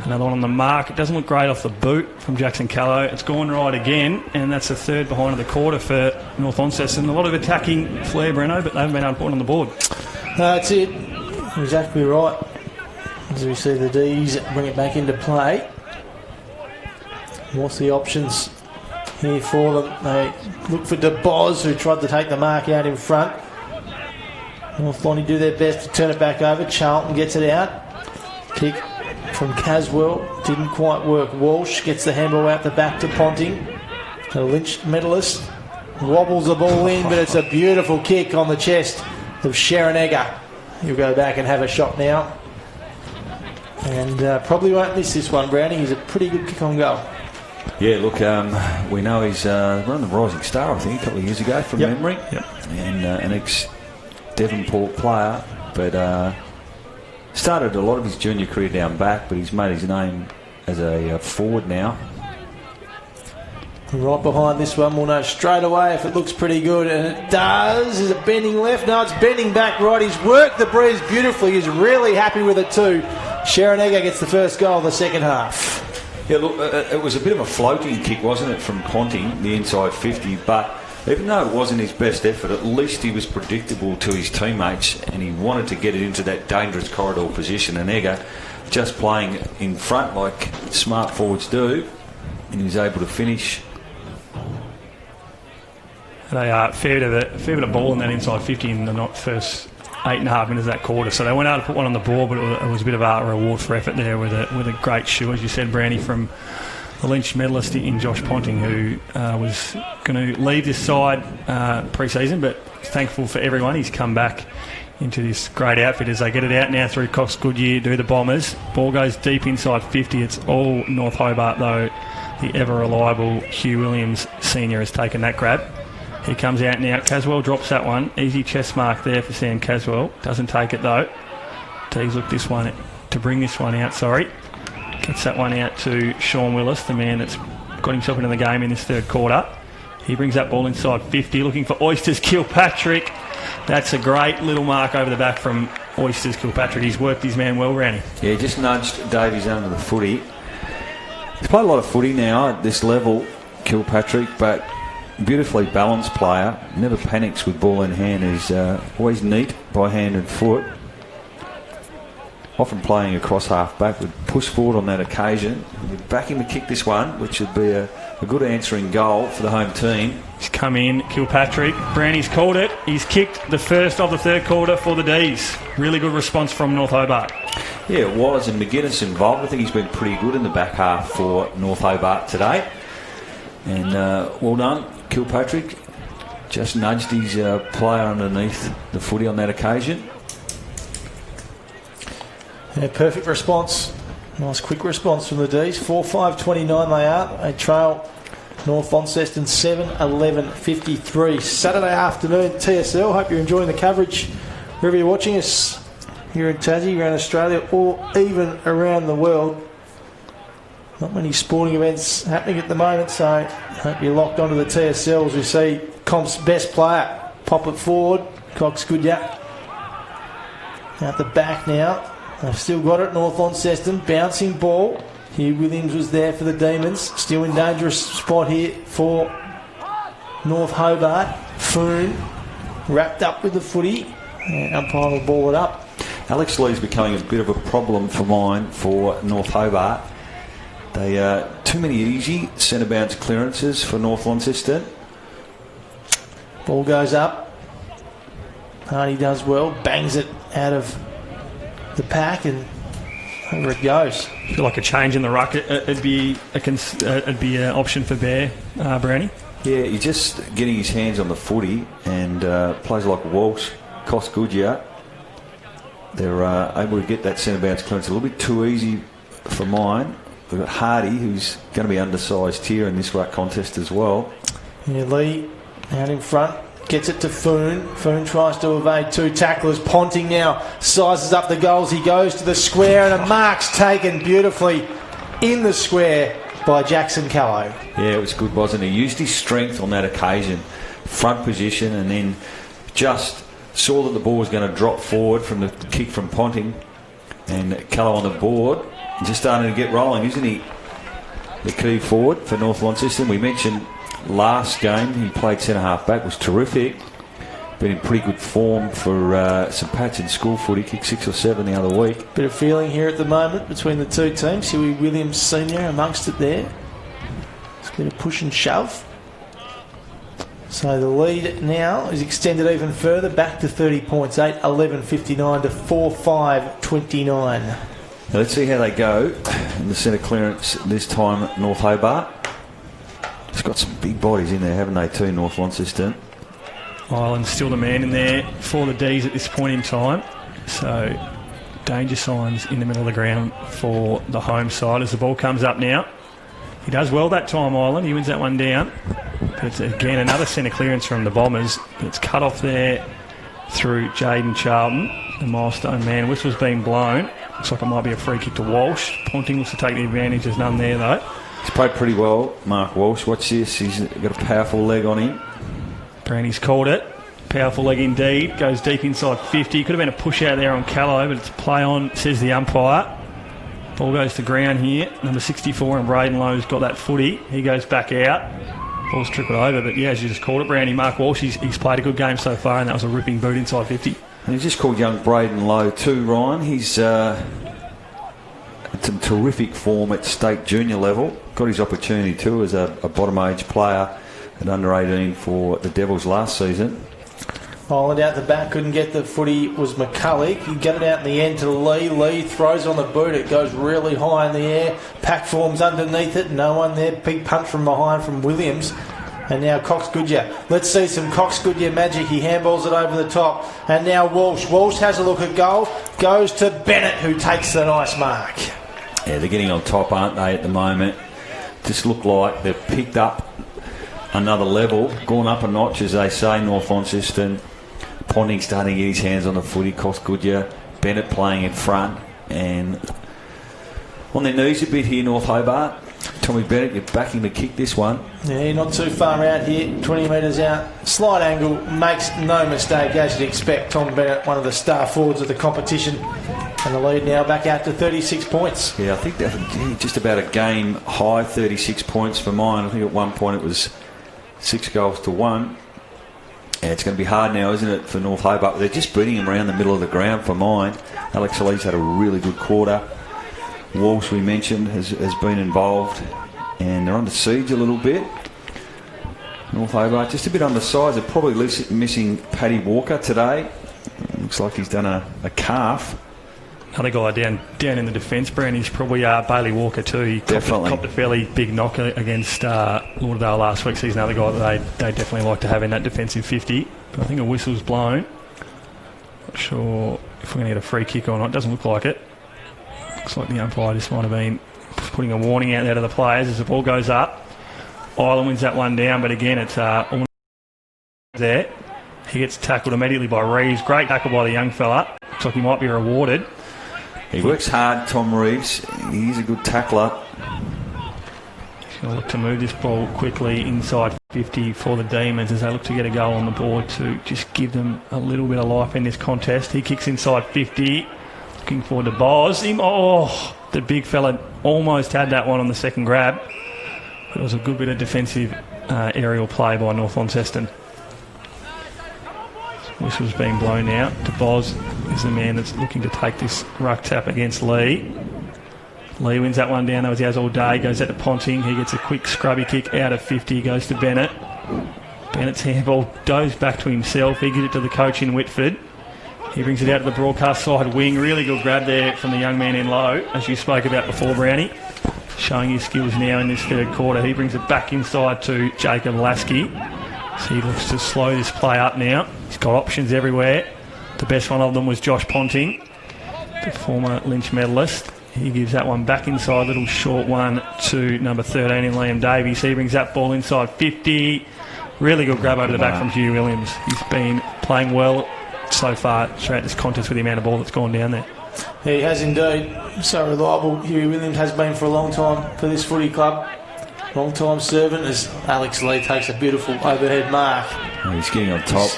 Another one on the mark. It doesn't look great off the boot from Jackson Callow. It's gone right again, and that's the third behind of the quarter for North Launceston. A lot of attacking flair, Breno, but they haven't been able to put it on the board. That's it. Exactly right. As we see the D's bring it back into play. What's the options here for them? They look for DeBoz, who tried to take the mark out in front. North Lonnie do their best to turn it back over. Charlton gets it out. Kick from Caswell, didn't quite work. Walsh gets the handball out the back to Ponting, the Lynch medalist. Wobbles the ball in, but it's a beautiful kick on the chest of Sharon Egger. He'll go back and have a shot now. And probably won't miss this one, Brownie. He's a pretty good kick on goal. Yeah, look, we know he's run the Rising Star, I think, a couple of years ago from memory. Yep. And an ex-Devonport player, but started a lot of his junior career down back, but he's made his name as a forward now. Right behind this one, we'll know straight away if it looks pretty good, and it does. Is it bending left? No, it's bending back right. He's worked the breeze beautifully. He's really happy with it too. Sharon Egger gets the first goal of the second half. Yeah, look, it was a bit of a floating kick, wasn't it, from Ponting, the inside 50, but even though it wasn't his best effort, at least he was predictable to his teammates and he wanted to get it into that dangerous corridor position, and Egger just playing in front like smart forwards do, and he was able to finish. They fair bit of ball in that inside 50 in the first 8.5 minutes of that quarter. So they went out to put one on the board, but it was a bit of a reward for effort there with a great shoe, as you said, Brandy, from the Lynch medalist in Josh Ponting, who was going to leave this side pre-season, but thankful for everyone. He's come back into this great outfit as they get it out now through Cox Goodyear, do the Bombers. Ball goes deep inside 50. It's all North Hobart, though. The ever-reliable Hugh Williams Sr. has taken that grab. He comes out now. Caswell drops that one. Easy chest mark there for Sam Caswell. Doesn't take it though. Teagues looked to bring this one out, Gets that one out to Sean Willis, the man that's got himself into the game in this third quarter. He brings that ball inside 50, looking for Oysters Kilpatrick. That's a great little mark over the back from Oysters Kilpatrick. He's worked his man well, Randy. Yeah, he just nudged Davies under the footy. He's played a lot of footy now at this level, Kilpatrick, but beautifully balanced player, never panics with ball in hand, is always neat by hand and foot, often playing across half back, would push forward on that occasion. We'd back him to kick this one, which would be a good answering goal for the home team. He's come in, Kilpatrick. Brownie's called it. He's kicked the first of the third quarter for the D's. Really good response from North Hobart. Yeah, it was, and McGuinness involved. I think he's been pretty good in the back half for North Hobart today. And well done, Kilpatrick. Just nudged his player underneath the footy on that occasion. Yeah, perfect response. Nice quick response from the D's. 4-5-29 they are. They trail North Launceston 7-11-53. Saturday afternoon, TSL. Hope you're enjoying the coverage wherever you're watching us, here in Tassie, around Australia, or even around the world. Not many sporting events happening at the moment, so hope you're locked onto the TSL as we see Comp's best player pop it forward. Cox Goodyear out the back now. They've still got it, North Launceston. Bouncing ball. Hugh Williams was there for the Demons. Still in dangerous spot here for North Hobart. Foon wrapped up with the footy. And umpire will ball it up. Alex Lee's becoming a bit of a problem for mine for North Hobart. They too many easy centre bounce clearances for North Launceston. Ball goes up. Hardy does well. Bangs it out of the pack and over it goes. I feel like a change in the ruck. It'd be an option for Bear, Brownie. Yeah, he's just getting his hands on the footy, and players like Walsh, Cox Goodyear, they're able to get that centre bounce clearance a little bit too easy for mine. We've got Hardy, who's going to be undersized here in this ruck contest as well. Yeah, Lee out in front. Gets it to Foon. Foon tries to evade two tacklers. Ponting now sizes up the goals. He goes to the square and a mark's taken beautifully in the square by Jackson Callow. Yeah, it was good, wasn't he? He used his strength on that occasion. Front position, and then just saw that the ball was going to drop forward from the kick from Ponting. And Callow on the board. Just starting to get rolling, isn't he? The key forward for North Launceston. We mentioned last game he played centre half back, was terrific. Been in pretty good form for St Pat's in school footy. Kicked 6 or 7 the other week. Bit of feeling here at the moment between the two teams. Huey Williams Senior amongst it there. It's been a push and shove. So the lead now is extended even further back to 30 points. 8-11-59 to 4-5-29. Now let's see how they go in the centre clearance this time. North Hobart. It's got some big bodies in there, haven't they, too, North Launceston? Ireland's still the man in there for the D's at this point in time. So danger signs in the middle of the ground for the home side as the ball comes up now. He does well that time, Ireland. He wins that one down. But it's, again, another centre clearance from the Bombers. It's cut off there through Jaden Charlton, the milestone man. Whistle's been blown. Looks like it might be a free kick to Walsh. Ponting looks to take the advantage. There's none there, though. He's played pretty well, Mark Walsh. Watch this. He's got a powerful leg on him. Brownie's called it. Powerful leg indeed. Goes deep inside 50. Could have been a push out there on Callow, but it's a play on, says the umpire. Ball goes to ground here. Number 64 and Braden Lowe's got that footy. He goes back out. Ball's trickled over, but yeah, as you just called it, Brownie, Mark Walsh, he's played a good game so far, and that was a ripping boot inside 50. And he's just called young Braden Lowe too, Ryan. He's in terrific form at state junior level. Got his opportunity too as a bottom age player at under 18 for the Devils last season. Island out the back, couldn't get the footy, was McCulloch. He got it out in the end to Lee. Lee throws on the boot, it goes really high in the air. Pack forms underneath it, no one there. Big punch from behind from Williams. And now Cox Goodyear. Let's see some Cox Goodyear magic. He handballs it over the top. And now Walsh. Walsh has a look at goal. Goes to Bennett, who takes the nice mark. Yeah, they're getting on top, aren't they, at the moment? Just look like they've picked up another level, gone up a notch, as they say, North Launceston. Ponting starting to get his hands on the footy. Cox Goodyear. Bennett playing in front. And on their knees a bit here, North Hobart. Tommy Bennett, you're backing to kick this one. Yeah, not too far out here, 20 metres out. Slight angle, makes no mistake, as you'd expect. Tom Bennett, one of the star forwards of the competition. And the lead now back out to 36 points. Yeah, I think that just about a game high, 36 points for mine. I think at one point it was 6 goals to 1. Yeah, it's going to be hard now, isn't it, for North Hobart? They're just beating him around the middle of the ground for mine. Alex Lee's had a really good quarter. Walsh, we mentioned, has been involved, and they're under siege a little bit. North Hobart just a bit undersized. They're probably missing Paddy Walker today. Looks like he's done a calf. Another guy down in the defence, Brand, is probably Bailey Walker too. He copped a fairly big knock against Lauderdale last week, so he's another guy that they definitely like to have in that defensive 50. But I think a whistle's blown. Not sure if we're going to get a free kick or not. Doesn't look like it. Looks like the umpire just might have been putting a warning out there to the players as the ball goes up. Island wins that one down, but again, it's all there. He gets tackled immediately by Reeves. Great tackle by the young fella. Looks like he might be rewarded. He works hard, Tom Reeves. He's a good tackler. He's going to look to move this ball quickly inside 50 for the Demons as they look to get a goal on the board to just give them a little bit of life in this contest. He kicks inside 50. Looking forward to Boz. The big fella almost had that one on the second grab. It was a good bit of defensive aerial play by North Launceston. Whistle's being blown out. DeBoz is the man that's looking to take this ruck tap against Lee. Lee wins that one down. That was ours all day. Goes out to Ponting. He gets a quick scrubby kick out of 50. Goes to Bennett. Bennett's handball goes back to himself. He gives it to the coach in Whitford. He brings it out to the broadcast side wing. Really good grab there from the young man in low, as you spoke about before, Brownie. Showing his skills now in this third quarter. He brings it back inside to Jacob Lasky. So he looks to slow this play up now. He's got options everywhere. The best one of them was Josh Ponting, the former Lynch medalist. He gives that one back inside, little short one to number 13 in Liam Davies. He brings that ball inside 50. Really good grab over the back from Hugh Williams. He's been playing well so far throughout this contest with the amount of ball that's gone down there. He has indeed. So reliable Hugh Williams has been for a long time for this footy club. Long time servant as Alex Lee takes a beautiful overhead mark. Oh, he's getting on top.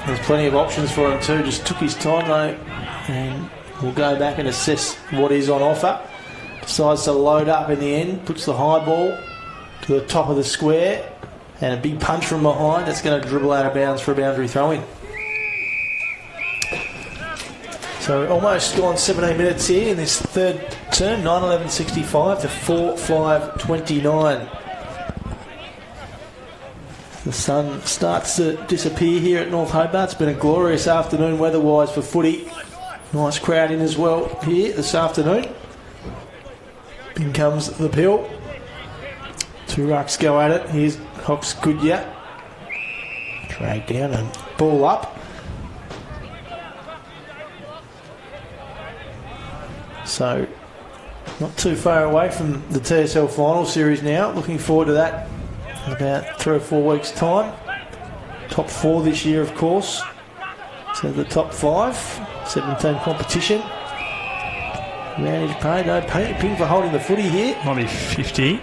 There's plenty of options for him too. Just took his time though, and we'll go back and assess what is on offer. Decides to load up in the end. Puts the high ball to the top of the square, and a big punch from behind. That's going to dribble out of bounds for a boundary throw-in. So almost gone 17 minutes here in this third term, 9:11.65 to 4:5.29. The sun starts to disappear here at North Hobart. It's been a glorious afternoon weather-wise for footy. Nice crowd in as well here this afternoon. In comes the pill. Two rucks go at it. Here's Cox Goodyear. Drag down and ball up. So, not too far away from the TSL final series now. Looking forward to that in about 3 or 4 weeks' time. Top 4 this year, of course. So the top 5, 17 competition. Advantage paid, no ping for holding the footy here. Might be 50.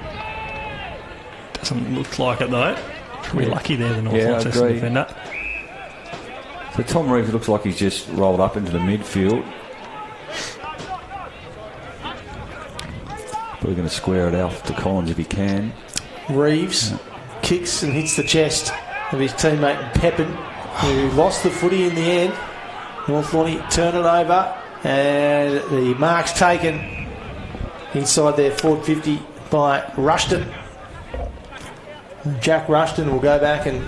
Doesn't look like it though. Pretty lucky there, the North Yeah, I Launceston agree. defender. So Tom Reeves looks like he's just rolled up into the midfield. Probably going to square it out to Collins if he can. Reeves kicks and hits the chest of his teammate Pepin, who lost the footy in the end. North Lonnie turn it over, and the mark's taken inside their forward 50 by Rushton. Jack Rushton will go back and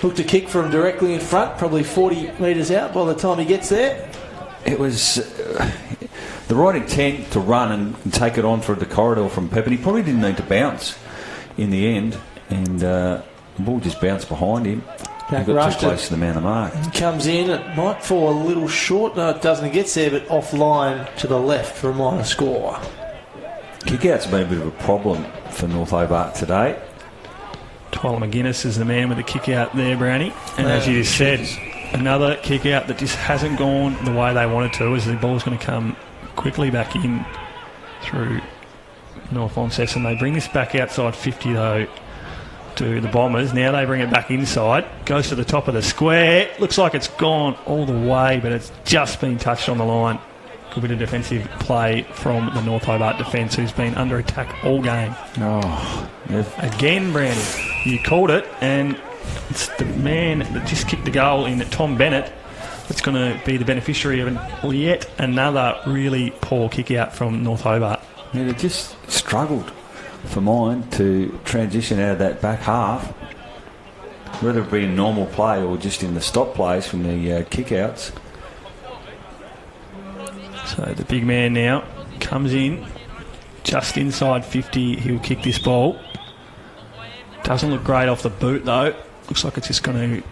look to kick from directly in front, probably 40 metres out by the time he gets there. It was the right intent to run and take it on for the corridor from Pepin. He probably didn't need to bounce in the end, and the ball just bounced behind him. Jack He got Rushton too close to the man of the mark. comes in, it might fall a little short. No, it doesn't. It gets there, but offline to the left for a minor score. Kick-out's been a bit of a problem for North Hobart today. Tyler McGuinness is the man with the kick out there, Brownie. And as you just said, another kick out that just hasn't gone the way they wanted to, as the ball's going to come quickly back in through North Launceston. They bring this back outside 50 though to the Bombers. Now they bring it back inside. Goes to the top of the square. Looks like it's gone all the way, but it's just been touched on the line. Good bit of defensive play from the North Hobart defence, who's been under attack all game. Oh, yeah. Again, Brownie, you called it, and it's the man that just kicked the goal in, Tom Bennett, that's going to be the beneficiary of yet another really poor kick out from North Hobart. Yeah, they just struggled for mine to transition out of that back half, whether it be in normal play or just in the stop plays from the kick-outs. So the big man now comes in just inside 50. He'll kick this ball. Doesn't look great off the boot though. Looks like it's just going to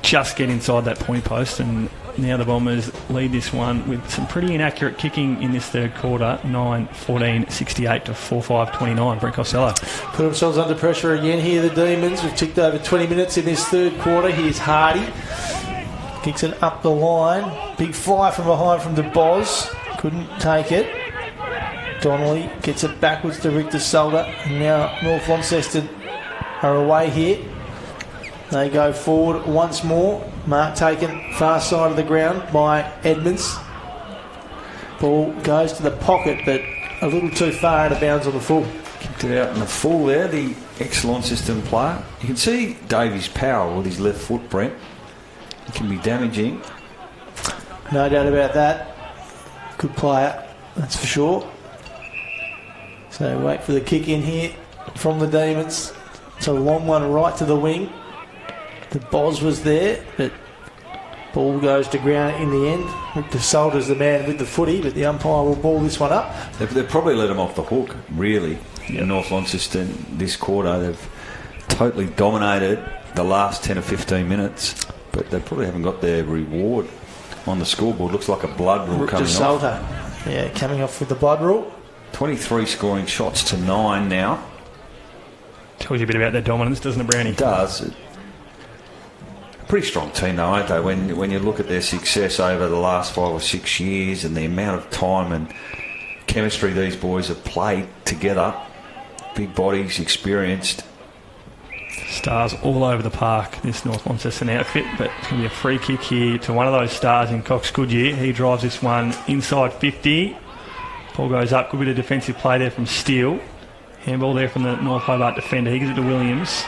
just get inside that point post, and now the Bombers lead this one with some pretty inaccurate kicking in this third quarter. 9-14, 68 to 4-5, 29. Brent Costello. Put themselves under pressure again here, the Demons. We've ticked over 20 minutes in this third quarter. Here's Hardy. Kicks it up the line. Big fly from behind from the Boz. Couldn't take it. Donnelly gets it backwards to Richter Solder. And now North Launceston are away here. They go forward once more. Mark taken far side of the ground by Edmonds. Ball goes to the pocket, but a little too far out of bounds on the full. Kicked it out in the full there, the ex-Launceston player. You can see Davies' power with his left foot, Brent. It can be damaging. No doubt about that. Good player, that's for sure. So wait for the kick in here from the Demons. It's a long one right to the wing. The Boz was there, but ball goes to ground in the end. Richter Solder's the man with the footy, but the umpire will ball this one up. They've probably let him off the hook, really. In North Launceston this quarter, they've totally dominated the last 10 or 15 minutes, but they probably haven't got their reward on the scoreboard. Looks like a blood rule Richter coming Solder, off. yeah, coming off with the blood rule. 23 scoring shots to 9 now. Tells you a bit about their dominance, doesn't it, Brownie? It does. Pretty strong team though, aren't they? When you look at their success over the last 5 or 6 years and the amount of time and chemistry these boys have played together, big bodies, experienced. Stars all over the park, this North Launceston outfit, but it's going to be a free kick here to one of those stars in Cox Goodyear. He drives this one inside 50. Ball goes up, good bit of defensive play there from Steele. Handball there from the North Hobart defender. He gives it to Williams.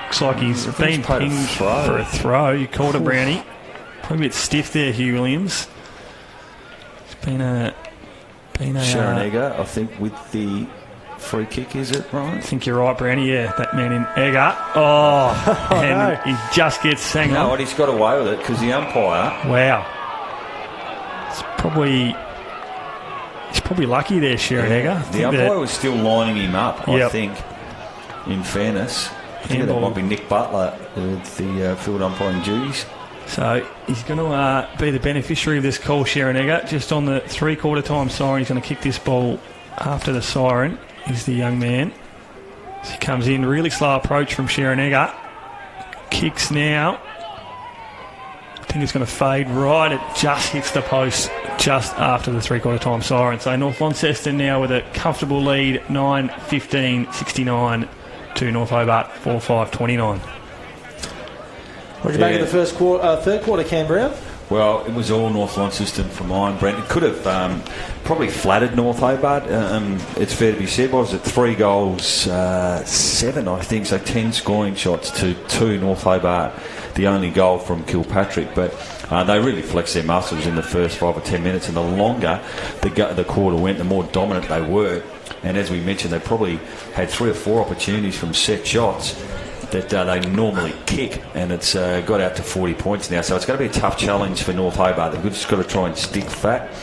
Looks like he's been pinged for a throw. You called it, Brownie. Probably a bit stiff there, Hugh Williams. It's been a Sharon Egger, I think, with the free kick, is it, Ryan? I think you're right, Brownie. Yeah, that man in Egger. Oh, and he just gets sang No, on. what, he's got away with it because the umpire. Wow. He's probably lucky there, Sharon Egger. The umpire was still lining him up, I Yep. think, in fairness. I think that Handball. might be Nick Butler with the field umpiring duties. So he's going to be the beneficiary of this call, Sharon Egger. Just on the three-quarter time siren, he's going to kick this ball after the siren. He's the young man. So he comes in, really slow approach from Sharon Egger. Kicks now. I think it's going to fade right. It just hits the post just after the three-quarter time siren. So North Launceston now with a comfortable lead, 9-15, 69 to North Hobart 4-5-29. What did you make of the third quarter, Canberra? Well, it was all North Launceston for mine, Brent. It could have probably flattered North Hobart. It's fair to be said. What was it? 3 goals, 7, I think. So 10 scoring shots to 2 North Hobart. The only goal from Kilpatrick. But they really flexed their muscles in the first 5 or 10 minutes. And the longer the quarter went, the more dominant they were. And as we mentioned, they probably had 3 or 4 opportunities from set shots that they normally kick, and it's got out to 40 points now, so it's going to be a tough challenge for North Hobart. They've just got to try and stick fat.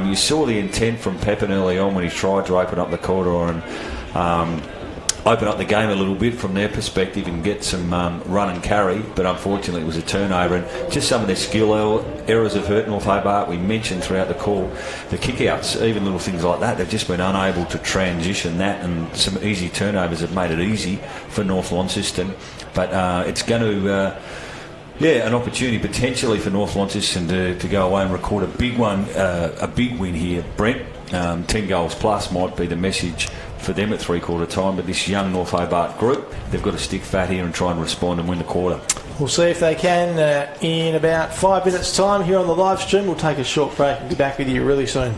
You saw the intent from Pepin early on when he tried to open up the corridor and open up the game a little bit from their perspective and get some run and carry, but unfortunately it was a turnover, and just some of their skill errors have hurt North Hobart. We mentioned throughout the call the kickouts, even little things like that, they've just been unable to transition that, and some easy turnovers have made it easy for North Launceston. But it's going to an opportunity potentially for North Launceston to go away and record a big one, a big win here, Brent. 10 goals plus might be the message for them at three-quarter time, but this young North Hobart group, they've got to stick fat here and try and respond and win the quarter. We'll see if they can in about 5 minutes' time here on the live stream. We'll take a short break and be back with you really soon.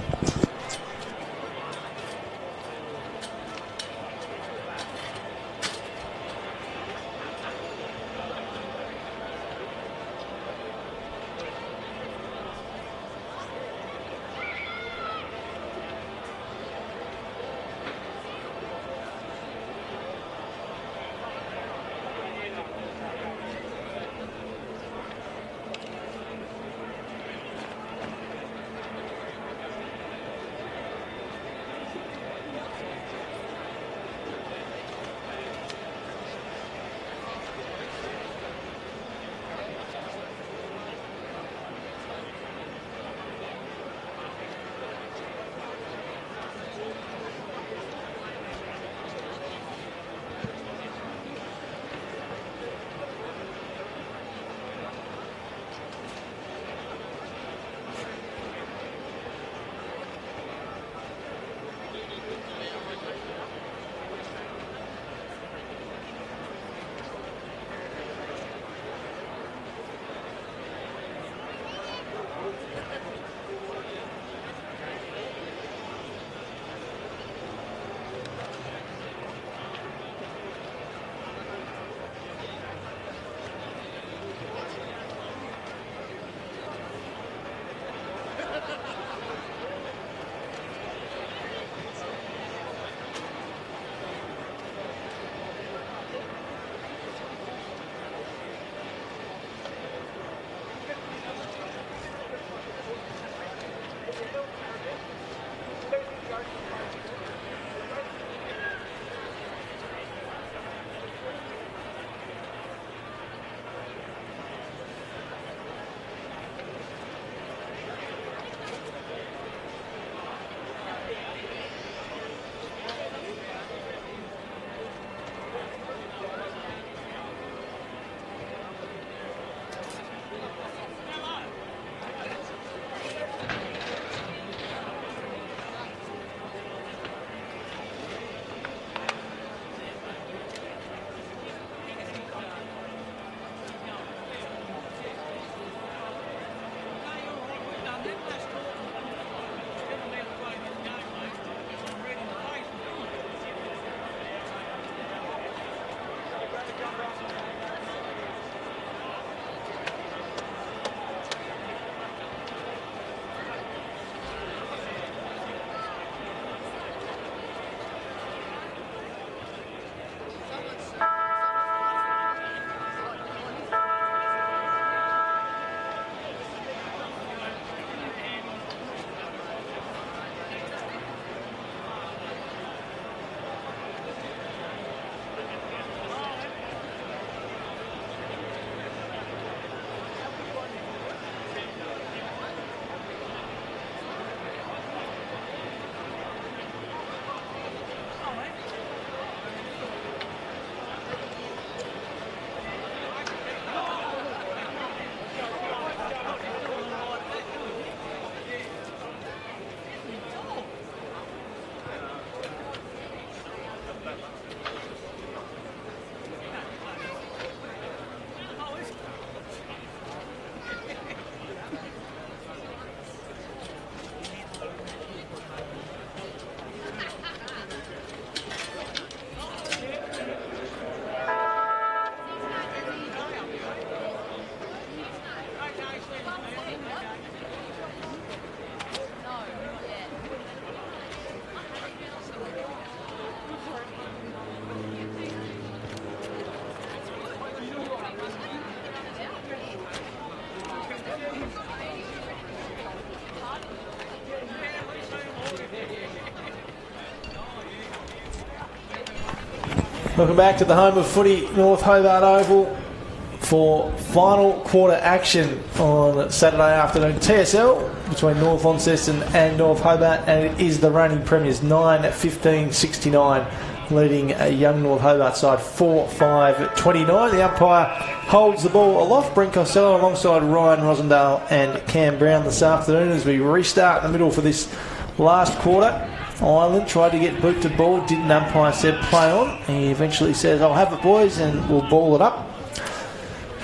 Welcome back to the home of footy, North Hobart Oval, for final quarter action on Saturday afternoon. TSL between North Launceston and North Hobart, and it is the reigning premiers 9-15-69, leading a young North Hobart side 4-5-29. The umpire holds the ball aloft. Brent Costello alongside Ryan Rosendale and Cam Brown this afternoon as we restart in the middle for this last quarter. Ireland tried to get boot to ball, didn't. Umpire said play on. He eventually says, I'll have it, boys, and we'll ball it up.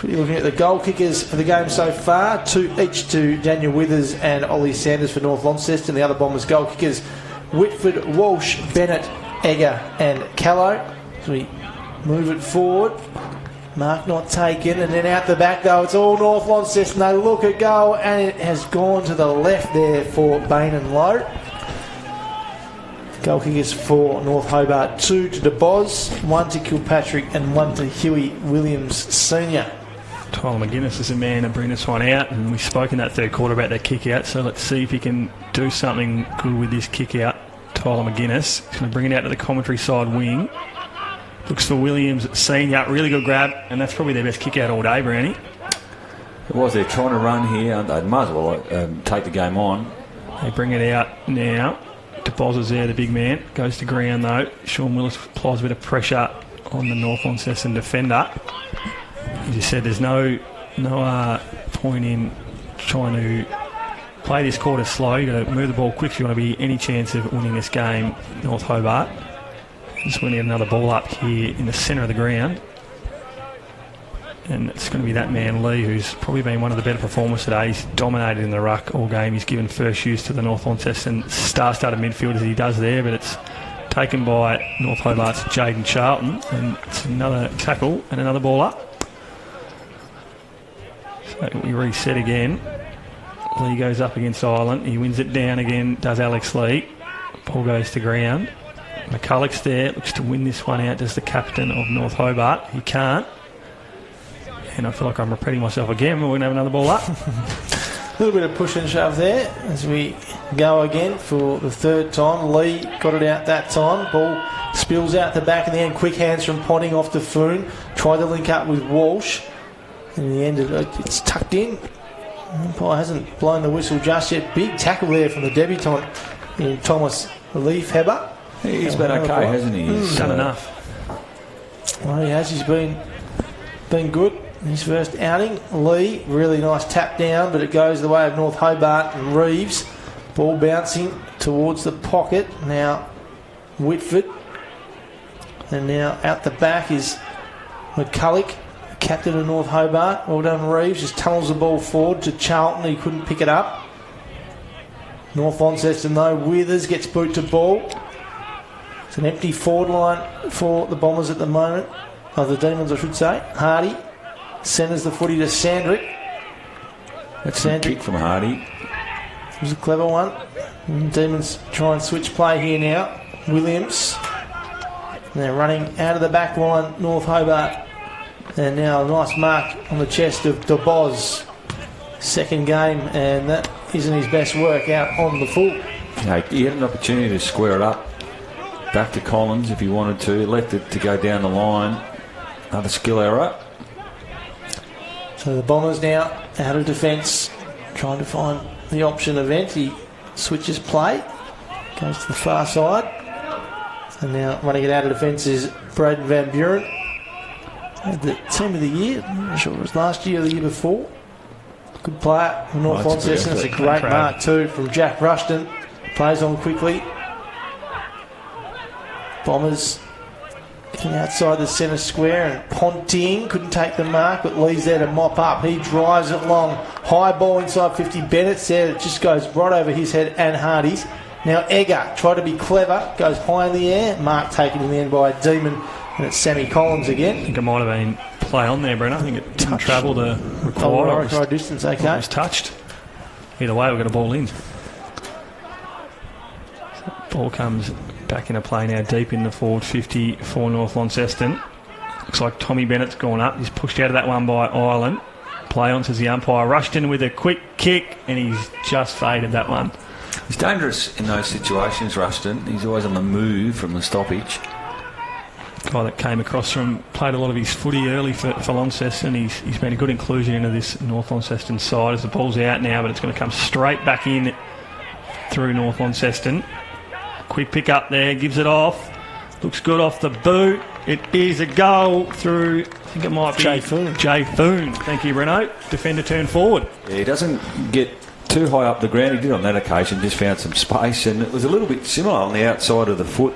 You're looking at the goal kickers for the game so far, 2 each to Daniel Withers and Ollie Sanders for North Launceston. The other Bombers goal kickers, Whitford, Walsh, Bennett, Egger and Callow. So we move it forward. Mark not taken, and then out the back though, it's all North Launceston. They look at goal, and it has gone to the left there for Bain and Lowe. Goal kickers for North Hobart, 2 to DeBoz, 1 to Kilpatrick and 1 to Huey Williams Senior. Tyler McGuinness is a man to bring this one out, and we spoke in that third quarter about that kick out, so let's see if he can do something good with this kick out. Tyler McGuinness is going to bring it out to the commentary side wing. Looks for Williams Senior, really good grab, and that's probably their best kick out all day, Brownie. It was, they're trying to run here, they might as well take the game on. They bring it out now. DeBoz is there, the big man. Goes to ground though. Sean Willis applies a bit of pressure on the North Launceston defender. He just said there's no point in trying to play this quarter slow. You've got to move the ball quick if you want to be any chance of winning this game, North Hobart. Just winning another ball up here in the centre of the ground. And it's going to be that man, Lee, who's probably been one of the better performers today. He's dominated in the ruck all game. He's given first use to the North Launceston star-starter midfield as he does there, but it's taken by North Hobart's Jaden Charlton, and it's another tackle and another ball up. So we reset again. Lee goes up against Ireland. He wins it down again, does Alex Lee. Ball goes to ground. McCulloch's there, looks to win this one out, does the captain of North Hobart. He can't. And I feel like I'm repeating myself again. We're going to have another ball up. A little bit of push and shove there as we go again for the third time. Lee got it out that time. Ball spills out the back in the end. Quick hands from Ponting off to Foon. Tried to link up with Walsh. In the end, it's tucked in. Umpire hasn't blown the whistle just yet. Big tackle there from the debutant in Thomas Leafheber. He's been okay, hasn't he? He's done enough. Well, he has. He's been good. His first outing. Lee, really nice tap down, but it goes the way of North Hobart and Reeves. Ball bouncing towards the pocket. Now Whitford. And now out the back is McCulloch, captain of North Hobart. Well done, Reeves. Just tunnels the ball forward to Charlton. He couldn't pick it up. North Launceston, though. Withers gets boot to ball. It's an empty forward line for the Bombers at the moment. Oh, the Demons, I should say. Hardy centres the footy to Sandrick. That's a kick from Hardy. It was a clever one. Demons try and switch play here now. Williams. And they're running out of the back line, North Hobart. And now a nice mark on the chest of DeBoz. Second game, and that isn't his best work out on the full. No, he had an opportunity to square it up. Back to Collins if he wanted to. Elected to go down the line. Another skill error. So the Bombers now out of defence, trying to find the option event. He switches play, goes to the far side, and now running it out of defence is Braden Van Buren. Had the team of the year. I'm not sure it was last year or the year before. Good player from North Launceston. It's a great mark too from Jack Rushton. Plays on quickly. Bombers outside the centre square, and Ponting couldn't take the mark, but Lee's there to mop up. He drives it long. High ball inside 50. Bennett's there. It just goes right over his head and Hardy's. Now Egger tried to be clever. Goes high in the air. Mark taken in the end by a Demon, and it's Sammy Collins again. I think it might have been play on there, Brent. I think it didn't travel the required distance. Okay. It was touched. Either way, we've got a ball in. Ball comes back into play now, deep in the forward 50 for North Launceston. Looks like Tommy Bennett's gone up. He's pushed out of that one by Ireland. Play on, says the umpire. Rushton with a quick kick, and he's just faded that one. He's dangerous in those situations, Rushton. He's always on the move from the stoppage. guy that came across from, played a lot of his footy early for Launceston. He's been a good inclusion into this North Launceston side as the ball's out now, but it's going to come straight back in through North Launceston. Quick pick up there, gives it off. Looks good off the boot. It is a goal through, I think it might be Jay Foon. Jay Foon. Thank you, Renault. Defender turn forward. Yeah, he doesn't get too high up the ground. He did on that occasion, just found some space, and it was a little bit similar on the outside of the foot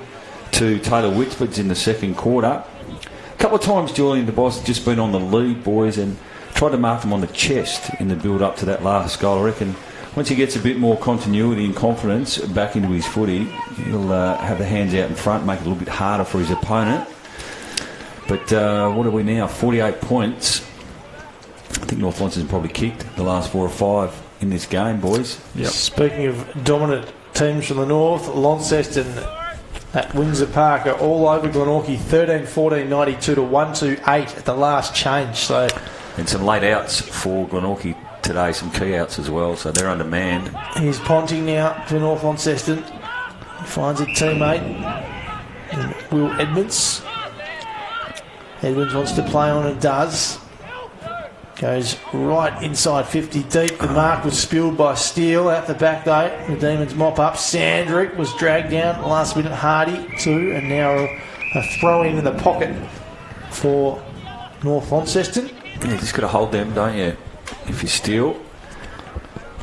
to Taylor Whitford's in the second quarter. A couple of times Julian DeBoss just been on the lead, boys, and tried to mark them on the chest in the build-up to that last goal. I reckon once he gets a bit more continuity and confidence back into his footy, he'll have the hands out in front, make it a little bit harder for his opponent. But what are we now? 48 points. I think North Launceston probably kicked the last 4 or 5 in this game, boys. Yep. Speaking of dominant teams from the north, Launceston at Windsor Park are all over Glenorchy, 13-14, 92 to 1-2-8 at the last change. So, and some late outs for Glenorchy today, some key outs as well, so they're undermanned. Here's Ponting now for North Launceston. He finds a teammate, Will Edmonds. Edmonds wants to play on and does. Goes right inside 50 deep. The mark was spilled by Steele out the back though. The Demons mop up. Sandrick was dragged down. Last minute Hardy too. And now a throw in the pocket for North Launceston. Yeah, you just got to hold them, don't you, if you steal.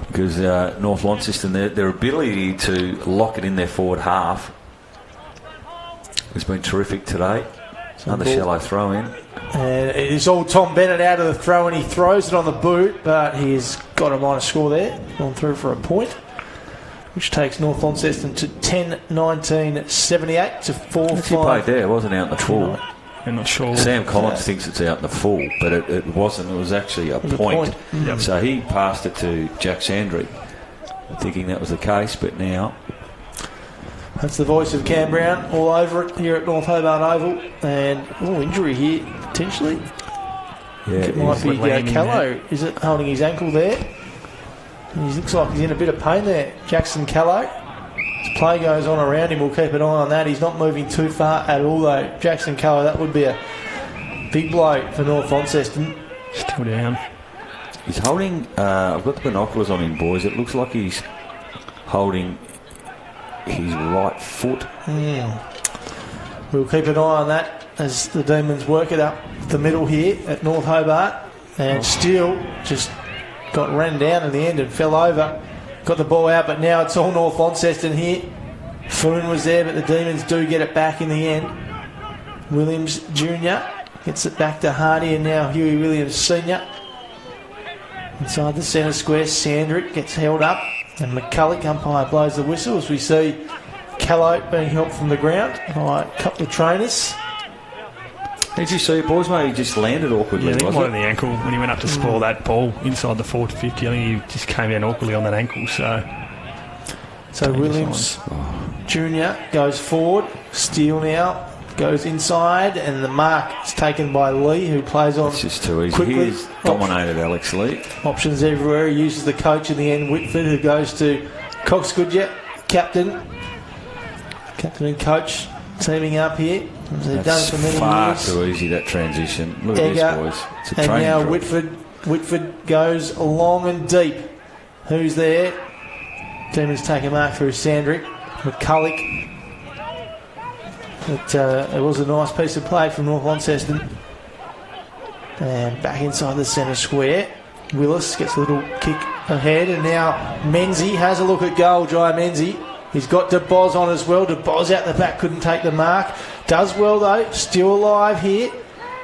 Because North Launceston, their ability to lock it in their forward half has been terrific today. Another shallow throw in. And it is all Tom Bennett out of the throw, and he throws it on the boot, but he's got a minor score there. Gone through for a point, which takes North Launceston to 10-19, 78 to 4-5. He played there, it wasn't out in the full. I'm not sure. Sam Collins thinks it's out in the full, but it wasn't. It was actually a point. Yep. So he passed it to Jack Sandry, thinking that was the case, but now... That's the voice of Cam Brown all over it here at North Hobart Oval. And injury here, potentially. Yeah, It might be Callow. Is it holding his ankle there? He looks like he's in a bit of pain there, Jackson Callow. As play goes on around him, we'll keep an eye on that. He's not moving too far at all, though. Jackson Callow, that would be a big blow for North Launceston. Still down. He's holding... I've got the binoculars on him, boys. It looks like he's holding... his right foot. We'll keep an eye on that as the Demons work it up the middle here at North Hobart. And Steele just got ran down in the end and fell over. Got the ball out, but now it's all North Launceston here. Foon was there, but the Demons do get it back in the end. Williams Jr. gets it back to Hardy, and now Huey Williams Sr. Inside the centre square, Sandrick gets held up. And McCulloch, umpire, blows the whistle as we see Callow being helped from the ground by a couple of trainers. Did you see it, boys? Mate, he just landed awkwardly, Yeah, I think wasn't one of the ankle when he went up to spoil that ball inside the 40 50. I think he just came down awkwardly on that ankle. So Williams Jr. goes forward. Steele now goes inside, and the mark is taken by Lee, who plays on. It's just too easy. Quickly. He's dominated Alex Lee. Options everywhere. He uses the coach in the end, Whitford, who goes to Cox Goodyear, captain and coach, teaming up here. As they've done for many far years. too easy, that transition. Look at Egger, this, boys. It's a and training now drill. Whitford goes long and deep. Who's there? Demons take a mark through Sandrick. McCulloch. It was a nice piece of play from North Launceston. And back inside the centre square. Willis gets a little kick ahead, and now Menzie has a look at goal. Jai Menzie. He's got DeBoz on as well. DeBoz out the back, couldn't take the mark. Does well though, still alive here.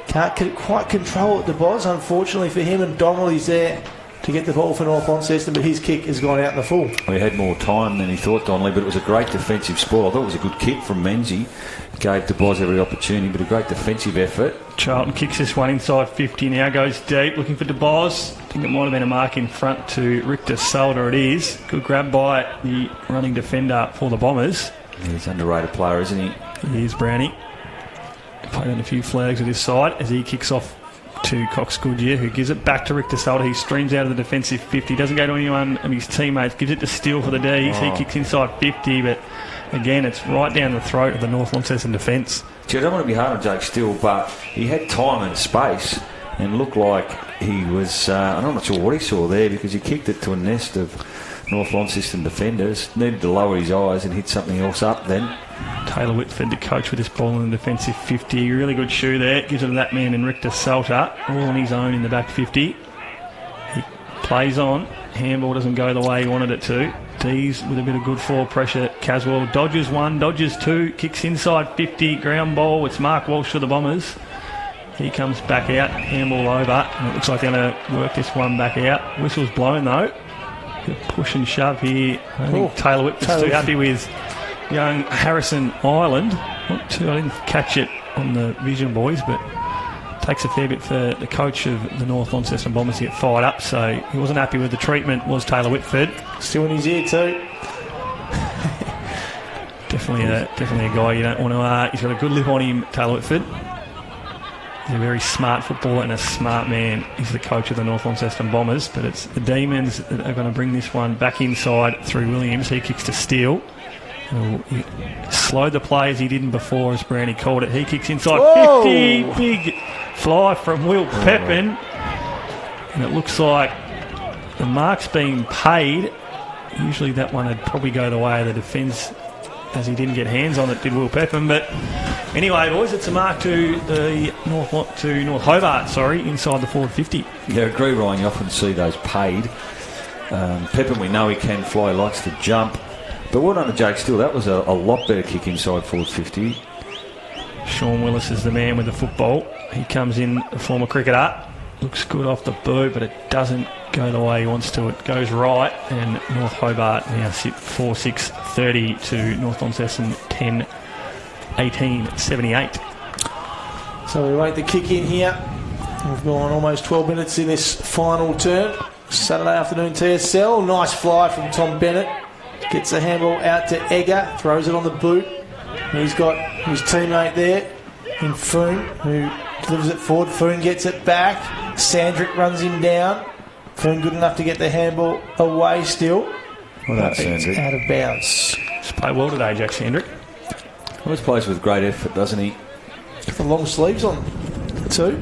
Can't quite control it, DeBoz, unfortunately for him, and Donnelly's there to get the ball for North Launceston, but his kick has gone out in the full. He had more time than he thought, Donnelly, but it was a great defensive spoil. I thought it was a good kick from Menzie. Gave DeBoz every opportunity, but a great defensive effort. Charlton kicks this one inside 50, now goes deep, looking for DeBoz. I think it might have been a mark in front to Richter Solder. It is. Good grab by the running defender for the Bombers. He's an underrated player, isn't he? He is, Brownie. Played on a few flags with his side as he kicks off to Cox Goodyear, who gives it back to Richter Solder. He streams out of the defensive 50, doesn't go to anyone of his teammates, gives it to Steele for the D's. He kicks inside 50, but again, it's right down the throat of the North Launceston defence. I don't want to be hard on Jake Steele, but he had time and space and looked like he was... I'm not sure what he saw there, because he kicked it to a nest of North Launceston defenders, needed to lower his eyes and hit something else up then. Taylor Whitford, the coach, with this ball in the defensive 50. Really good shoe there. Gives it to that man, Enric de Salta, all on his own in the back 50. He plays on. Handball doesn't go the way he wanted it to. Dees with a bit of good forward pressure. Caswell dodges one, dodges two, kicks inside 50, ground ball. It's Mark Walsh for the Bombers. He comes back out, handball over, and it looks like they're going to work this one back out. Whistle's blown though. Push and shove here. I think Taylor Whitford's too happy with young Harrison Island. I didn't catch it on the vision, boys, but takes a fair bit for the coach of the North Launceston Bombers to get fired up, so he wasn't happy with the treatment, was Taylor Whitford. Still in his ear too. Definitely a guy you don't want to... he's got a good lip on him, Taylor Whitford. He's a very smart footballer and a smart man. He's the coach of the North Launceston Bombers, but it's the Demons that are going to bring this one back inside through Williams. He kicks to Steele. He slowed the play as he didn't before, as Brownie called it. He kicks inside. Whoa! 50, big fly from Will Pepin. And it looks like the mark's being paid. Usually that one would probably go the way of the defence, as he didn't get hands on it, did Will Pepin. But anyway, boys, it's a mark to the North Hobart, inside the forward 50. Yeah, I agree, Ryan. You often see those paid. Pepin, we know he can fly, likes to jump. But well done to Jake Steele. That was a lot better kick inside forward 50. Sean Willis is the man with the football. He comes in, a former cricketer. Looks good off the boot, but it doesn't go the way he wants to. It goes right, and North Hobart now sit 4-6-30 to North Launceston 10-18-78. So we wait the kick in here. We've gone almost 12 minutes in this final turn. Saturday afternoon TSL. Nice fly from Tom Bennett. Gets the handball out to Egger, throws it on the boot. He's got his teammate there in Foon, who delivers it forward. Foon gets it back. Sandrick runs him down. Foon good enough to get the handball away still. Well done, Sandrick. Out of bounds. He's played well today, Jack Sandrick. Always plays with great effort, doesn't he? Got the long sleeves on too.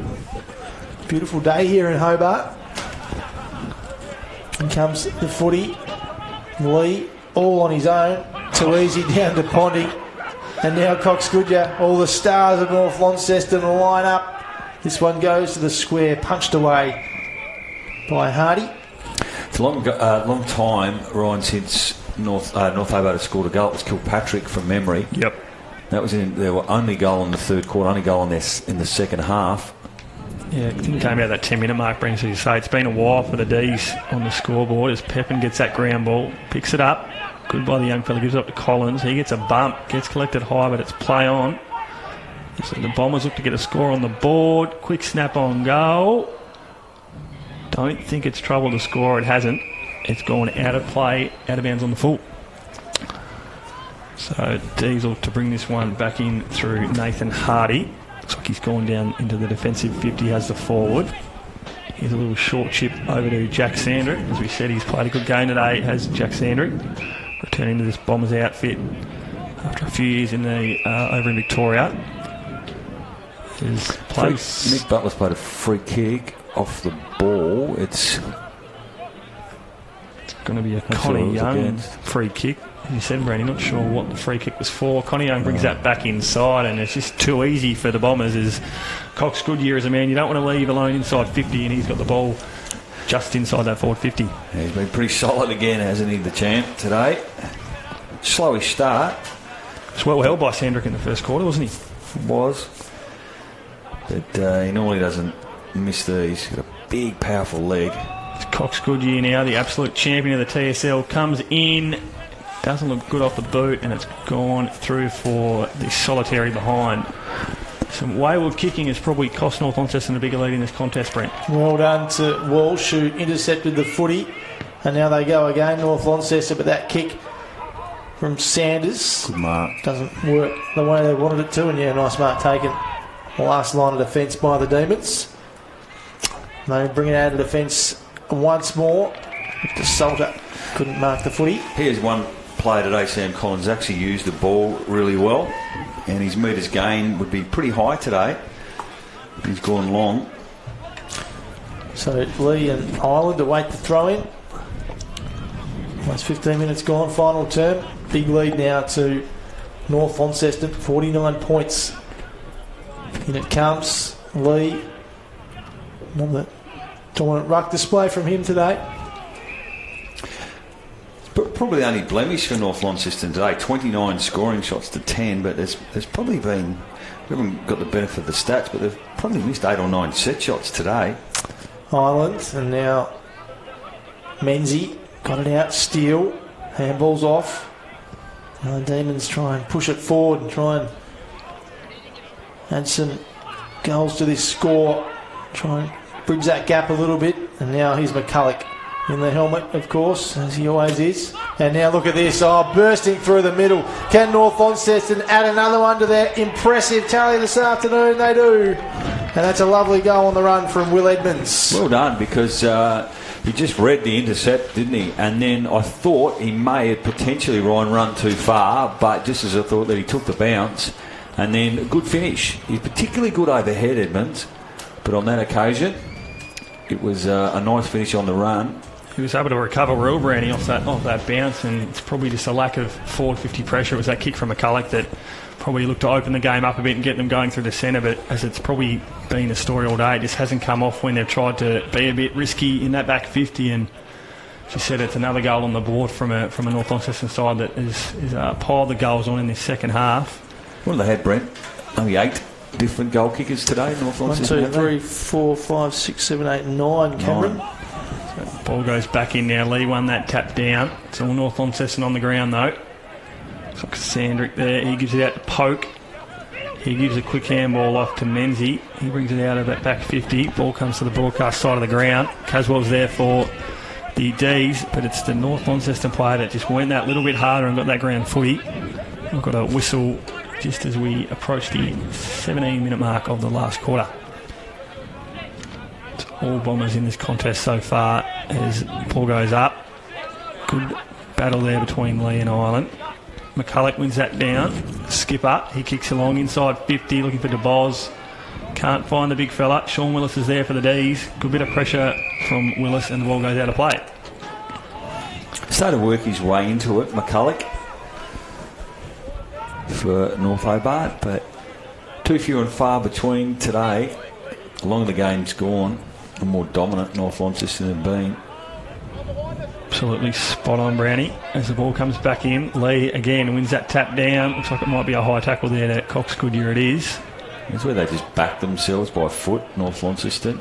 Beautiful day here in Hobart. And comes the footy. Lee, all on his own. Too easy down to Pondy. And now Cox Goodyear. All the stars of North Launceston line up. This one goes to the square, punched away by Hardy. It's a long time, Ryan, since North Hobart had scored a goal. It was Kilpatrick from memory. Yep. That was their only goal in the third quarter, only goal in the second half. Yeah, it didn't come out that 10-minute mark, brings as you say. It's been a while for the D's on the scoreboard as Pepin gets that ground ball, picks it up. Good by the young fella, gives it up to Collins. He gets a bump, gets collected high, but it's play on. So the Bombers look to get a score on the board. Quick snap on goal. Don't think it's trouble to score. It hasn't. It's gone out of play, out of bounds on the full. So Diesel to bring this one back in through Nathan Hardy. Looks like he's gone down into the defensive 50, has the forward. Here's a little short chip over to Jack Sandrick. As we said, he's played a good game today, has Jack Sandrick. Returning to this Bombers outfit after a few years in the over in Victoria. Nick Butler's played a free kick off the ball. It's going to be a Connie Young free kick. As you said, Brandy, not sure what the free kick was for. Connie Young brings that back inside, and it's just too easy for the Bombers. As Cox Goodyear is a man you don't want to leave alone inside 50, and he's got the ball just inside that forward 50. Yeah, he's been pretty solid again, hasn't he, the champ today? Slowish start. It's well held by Sandrick in the first quarter, wasn't he? Was. But he normally doesn't miss these. He's got a big, powerful leg. It's Cox Goodyear now, the absolute champion of the TSL, comes in. Doesn't look good off the boot, and it's gone through for the solitary behind. Some wayward kicking has probably cost North Launceston a bigger lead in this contest, Brent. Well done to Walsh, who intercepted the footy. And now they go again, North Launceston, but that kick from Sanders good mark. Doesn't work the way they wanted it to. And yeah, nice mark taken. The last line of defence by the Demons. They bring it out of defence once more. The Salter couldn't mark the footy. Here's one player today, Sam Collins, actually used the ball really well. and his metres gain would be pretty high today. He's gone long. So Lee and Ireland await the throw-in. Almost 15 minutes gone, final term. Big lead now to North Launceston, 49 points. In it comes Lee. Another dominant ruck display from him today. Probably the only blemish for North Launceston today, 29 scoring shots to 10, but there's probably been, we haven't got the benefit of the stats, but they've probably missed 8 or 9 set shots today. Ireland, and now Menzie got it out, Steele, handball's off. Now the Demons try and push it forward and try and add some goals to this score, try and bridge that gap a little bit. And now here's McCulloch in the helmet, of course, as he always is. And now look at this, bursting through the middle. Can North Launceston add another one to their impressive tally this afternoon? They do. And that's a lovely goal on the run from Will Edmonds. Well done, because he just read the intercept, didn't he? And then I thought he may have potentially run too far, but just as I thought that he took the bounce. And then a good finish. He's particularly good overhead, Edmonds, but on that occasion, it was a nice finish on the run. He was able to recover real, Brandy, off that bounce, and it's probably just a lack of forward 50 pressure. It was that kick from McCulloch that probably looked to open the game up a bit and get them going through the centre, but as it's probably been a story all day, it just hasn't come off when they've tried to be a bit risky in that back 50. And she said it's another goal on the board from a North Launceston side that is piled the goals on in this second half. What have they had, Brent? Only 8 different goal kickers today, North Launceston. 1, 2, 3, 4, 5, 6, 7, 8, 9, Cameron. 9. So ball goes back in now. Lee won that tap down. It's all North Launceston on the ground though. Looks like Sandrick there. He gives it out to Poke. He gives a quick handball off to Menzie. He brings it out of that back 50. Ball comes to the broadcast side of the ground. Caswell's there for the D's, but it's the North Launceston player that just went that little bit harder and got that ground footy. We've got a whistle just as we approach the 17-minute mark of the last quarter. It's all Bombers in this contest so far as ball goes up. Good battle there between Lee and Ireland. McCulloch wins that down. Skipper, he kicks along inside 50, looking for DeBoz. Can't find the big fella. Sean Willis is there for the D's. Good bit of pressure from Willis and the ball goes out of play. Started to work his way into it, McCulloch, for North Hobart, but too few and far between today. The longer the game's gone, the more dominant North Launceston have been. Absolutely spot on, Brownie. As the ball comes back in, Lee again wins that tap down. Looks like it might be a high tackle there to Cox Goodyear. It is. It's where they just back themselves by foot, North Launceston.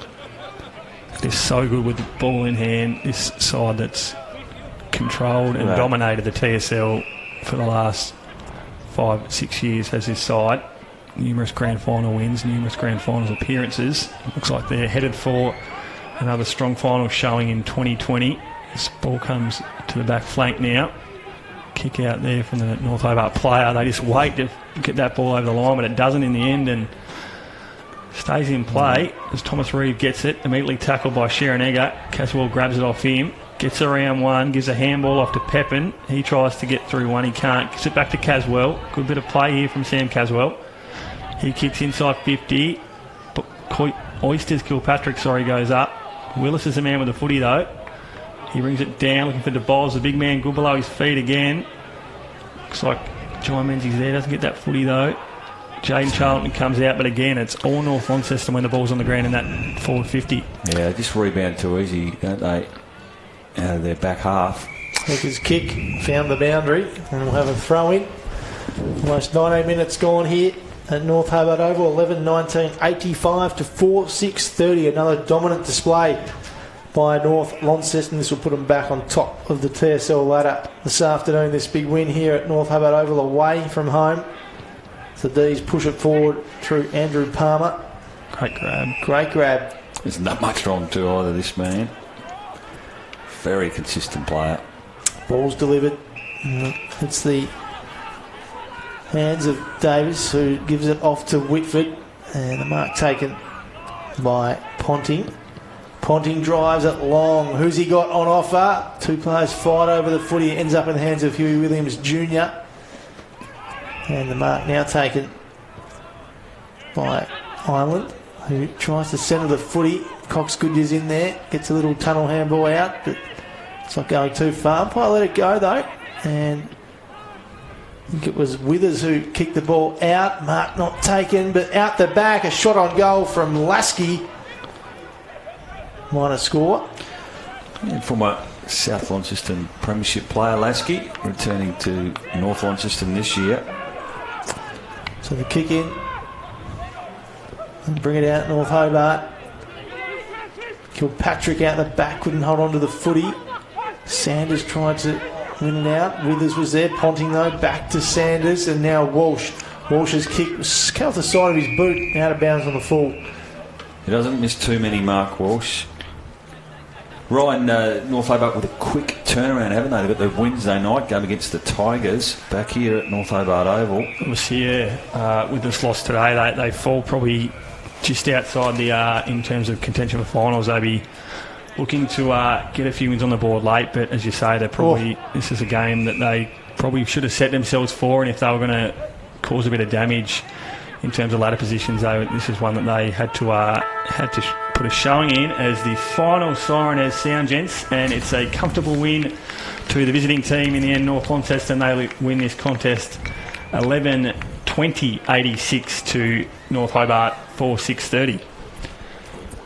They're so good with the ball in hand. This side that's controlled and dominated the TSL for the last 5-6 years has this side. Numerous grand final wins, numerous grand finals appearances. Looks like they're headed for another strong final showing in 2020. This ball comes to the back flank now. Kick out there from the North Hobart player. They just wait to get that ball over the line, but it doesn't in the end and stays in play as Thomas Reeve gets it. Immediately tackled by Sharon Egger. Caswell grabs it off him. Gets around one, gives a handball off to Pepin. He tries to get through one, he can't. Gives it back to Caswell. Good bit of play here from Sam Caswell. He kicks inside 50. Oysters Kilpatrick, goes up. Willis is the man with the footy though. He brings it down, looking for DeBoz. The big man good below his feet again. Looks like John Menzies there, doesn't get that footy though. Jaden Charlton comes out, but again, it's all North Launceston when the ball's on the ground in that forward 50. Yeah, they just rebound too easy, don't they? Out of their back half. Hooker's kick found the boundary, and we'll have a throw in. Almost 19 minutes gone here at North Hobart Oval. 11-19, 85 to 4-6-30. Another dominant display by North Launceston. This will put them back on top of the TSL ladder this afternoon. This big win here at North Hobart Oval away from home. The D's push it forward through Andrew Palmer. Great grab. There's not much wrong to either, this man. Very consistent player. Ball's delivered. It's the hands of Davis, who gives it off to Whitford, and the mark taken by Ponting. Ponting drives it long. Who's he got on offer? Two players fight over the footy. Ends up in the hands of Huey Williams Jr. And the mark now taken by Island, who tries to centre the footy. Cox Goodyear's in there, gets a little tunnel handball out, but it's not going too far. Umpire let it go though, and I think it was Withers who kicked the ball out. Mark not taken, but out the back, a shot on goal from Lasky. Minor score. And former South Launceston Premiership player Lasky, returning to North Launceston this year. So the kick in and bring it out North Hobart. Kilpatrick out the back, couldn't hold on to the footy. Sanders tried to win it out. Withers was there, Ponting though, back to Sanders, and now Walsh. Walsh's kick was cut off the side of his boot, out of bounds on the full. He doesn't miss too many, Mark Walsh. Ryan, North Hobart with a quick turnaround, haven't they? They've got the Wednesday night game against the Tigers back here at North Hobart Oval. Obviously, with this loss today, they fall probably just outside the in terms of contention for finals. They'll be looking to get a few wins on the board late, but as you say, they're probably this is a game that they probably should have set themselves for, and if they were going to cause a bit of damage in terms of ladder positions, this is one that they had to put a showing in. As the final siren has sound, gents, and it's a comfortable win to the visiting team in the end. North Launceston, they win this contest 11-20-86 to North Hobart 4-6-30.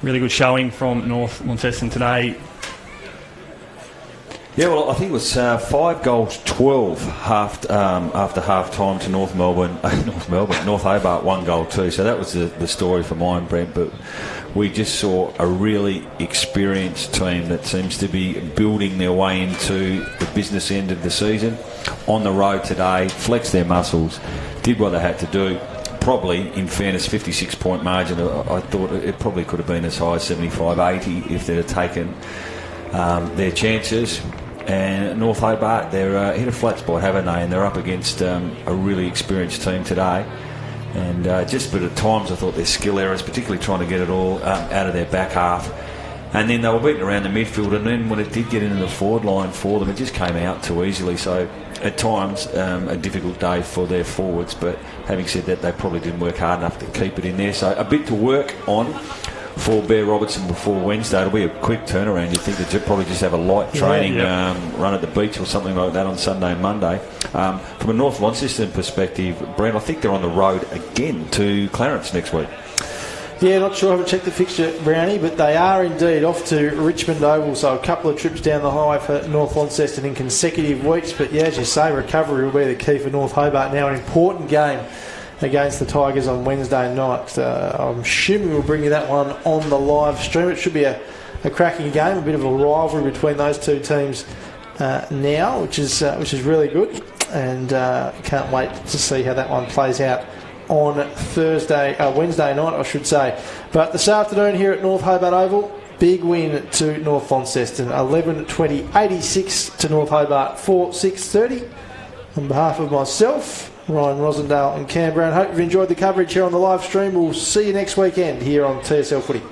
Really good showing from North Launceston today. Yeah, well, I think it was 5 goals, 12 after half time to North Hobart 1 goal too. So that was the story for mine, Brent. But we just saw a really experienced team that seems to be building their way into the business end of the season. On the road today, flexed their muscles, did what they had to do. Probably, in fairness, 56-point margin. I thought it probably could have been as high as 75-80 if they'd have taken their chances. And North Hobart, they're hit a flat spot, haven't they? And they're up against a really experienced team today. And just but at times I thought their skill errors, particularly trying to get it all out of their back half. And then they were beaten around the midfield, and then when it did get into the forward line for them, it just came out too easily. So at times a difficult day for their forwards, but having said that, they probably didn't work hard enough to keep it in there. So a bit to work on for Bear Robertson before Wednesday. It'll be a quick turnaround. You think they'd probably just have a light training run at the beach or something like that on Sunday and Monday. From a North Launceston perspective, Brent, I think they're on the road again to Clarence next week. Yeah, not sure. I haven't checked the fixture, Brownie, but they are indeed off to Richmond Oval, so a couple of trips down the highway for North Launceston in consecutive weeks. But yeah, as you say, recovery will be the key for North Hobart now. An important game against the Tigers on Wednesday night. I'm assuming we'll bring you that one on the live stream. It should be a cracking game, a bit of a rivalry between those two teams now, which is really good, and can't wait to see how that one plays out on Wednesday night, I should say. But this afternoon here at North Hobart Oval, big win to North Launceston, 11-20-86 to North Hobart 4-6-30. On behalf of myself, Ryan Rosendale and Cam Brown, hope you've enjoyed the coverage here on the live stream. We'll see you next weekend here on TSL Footy.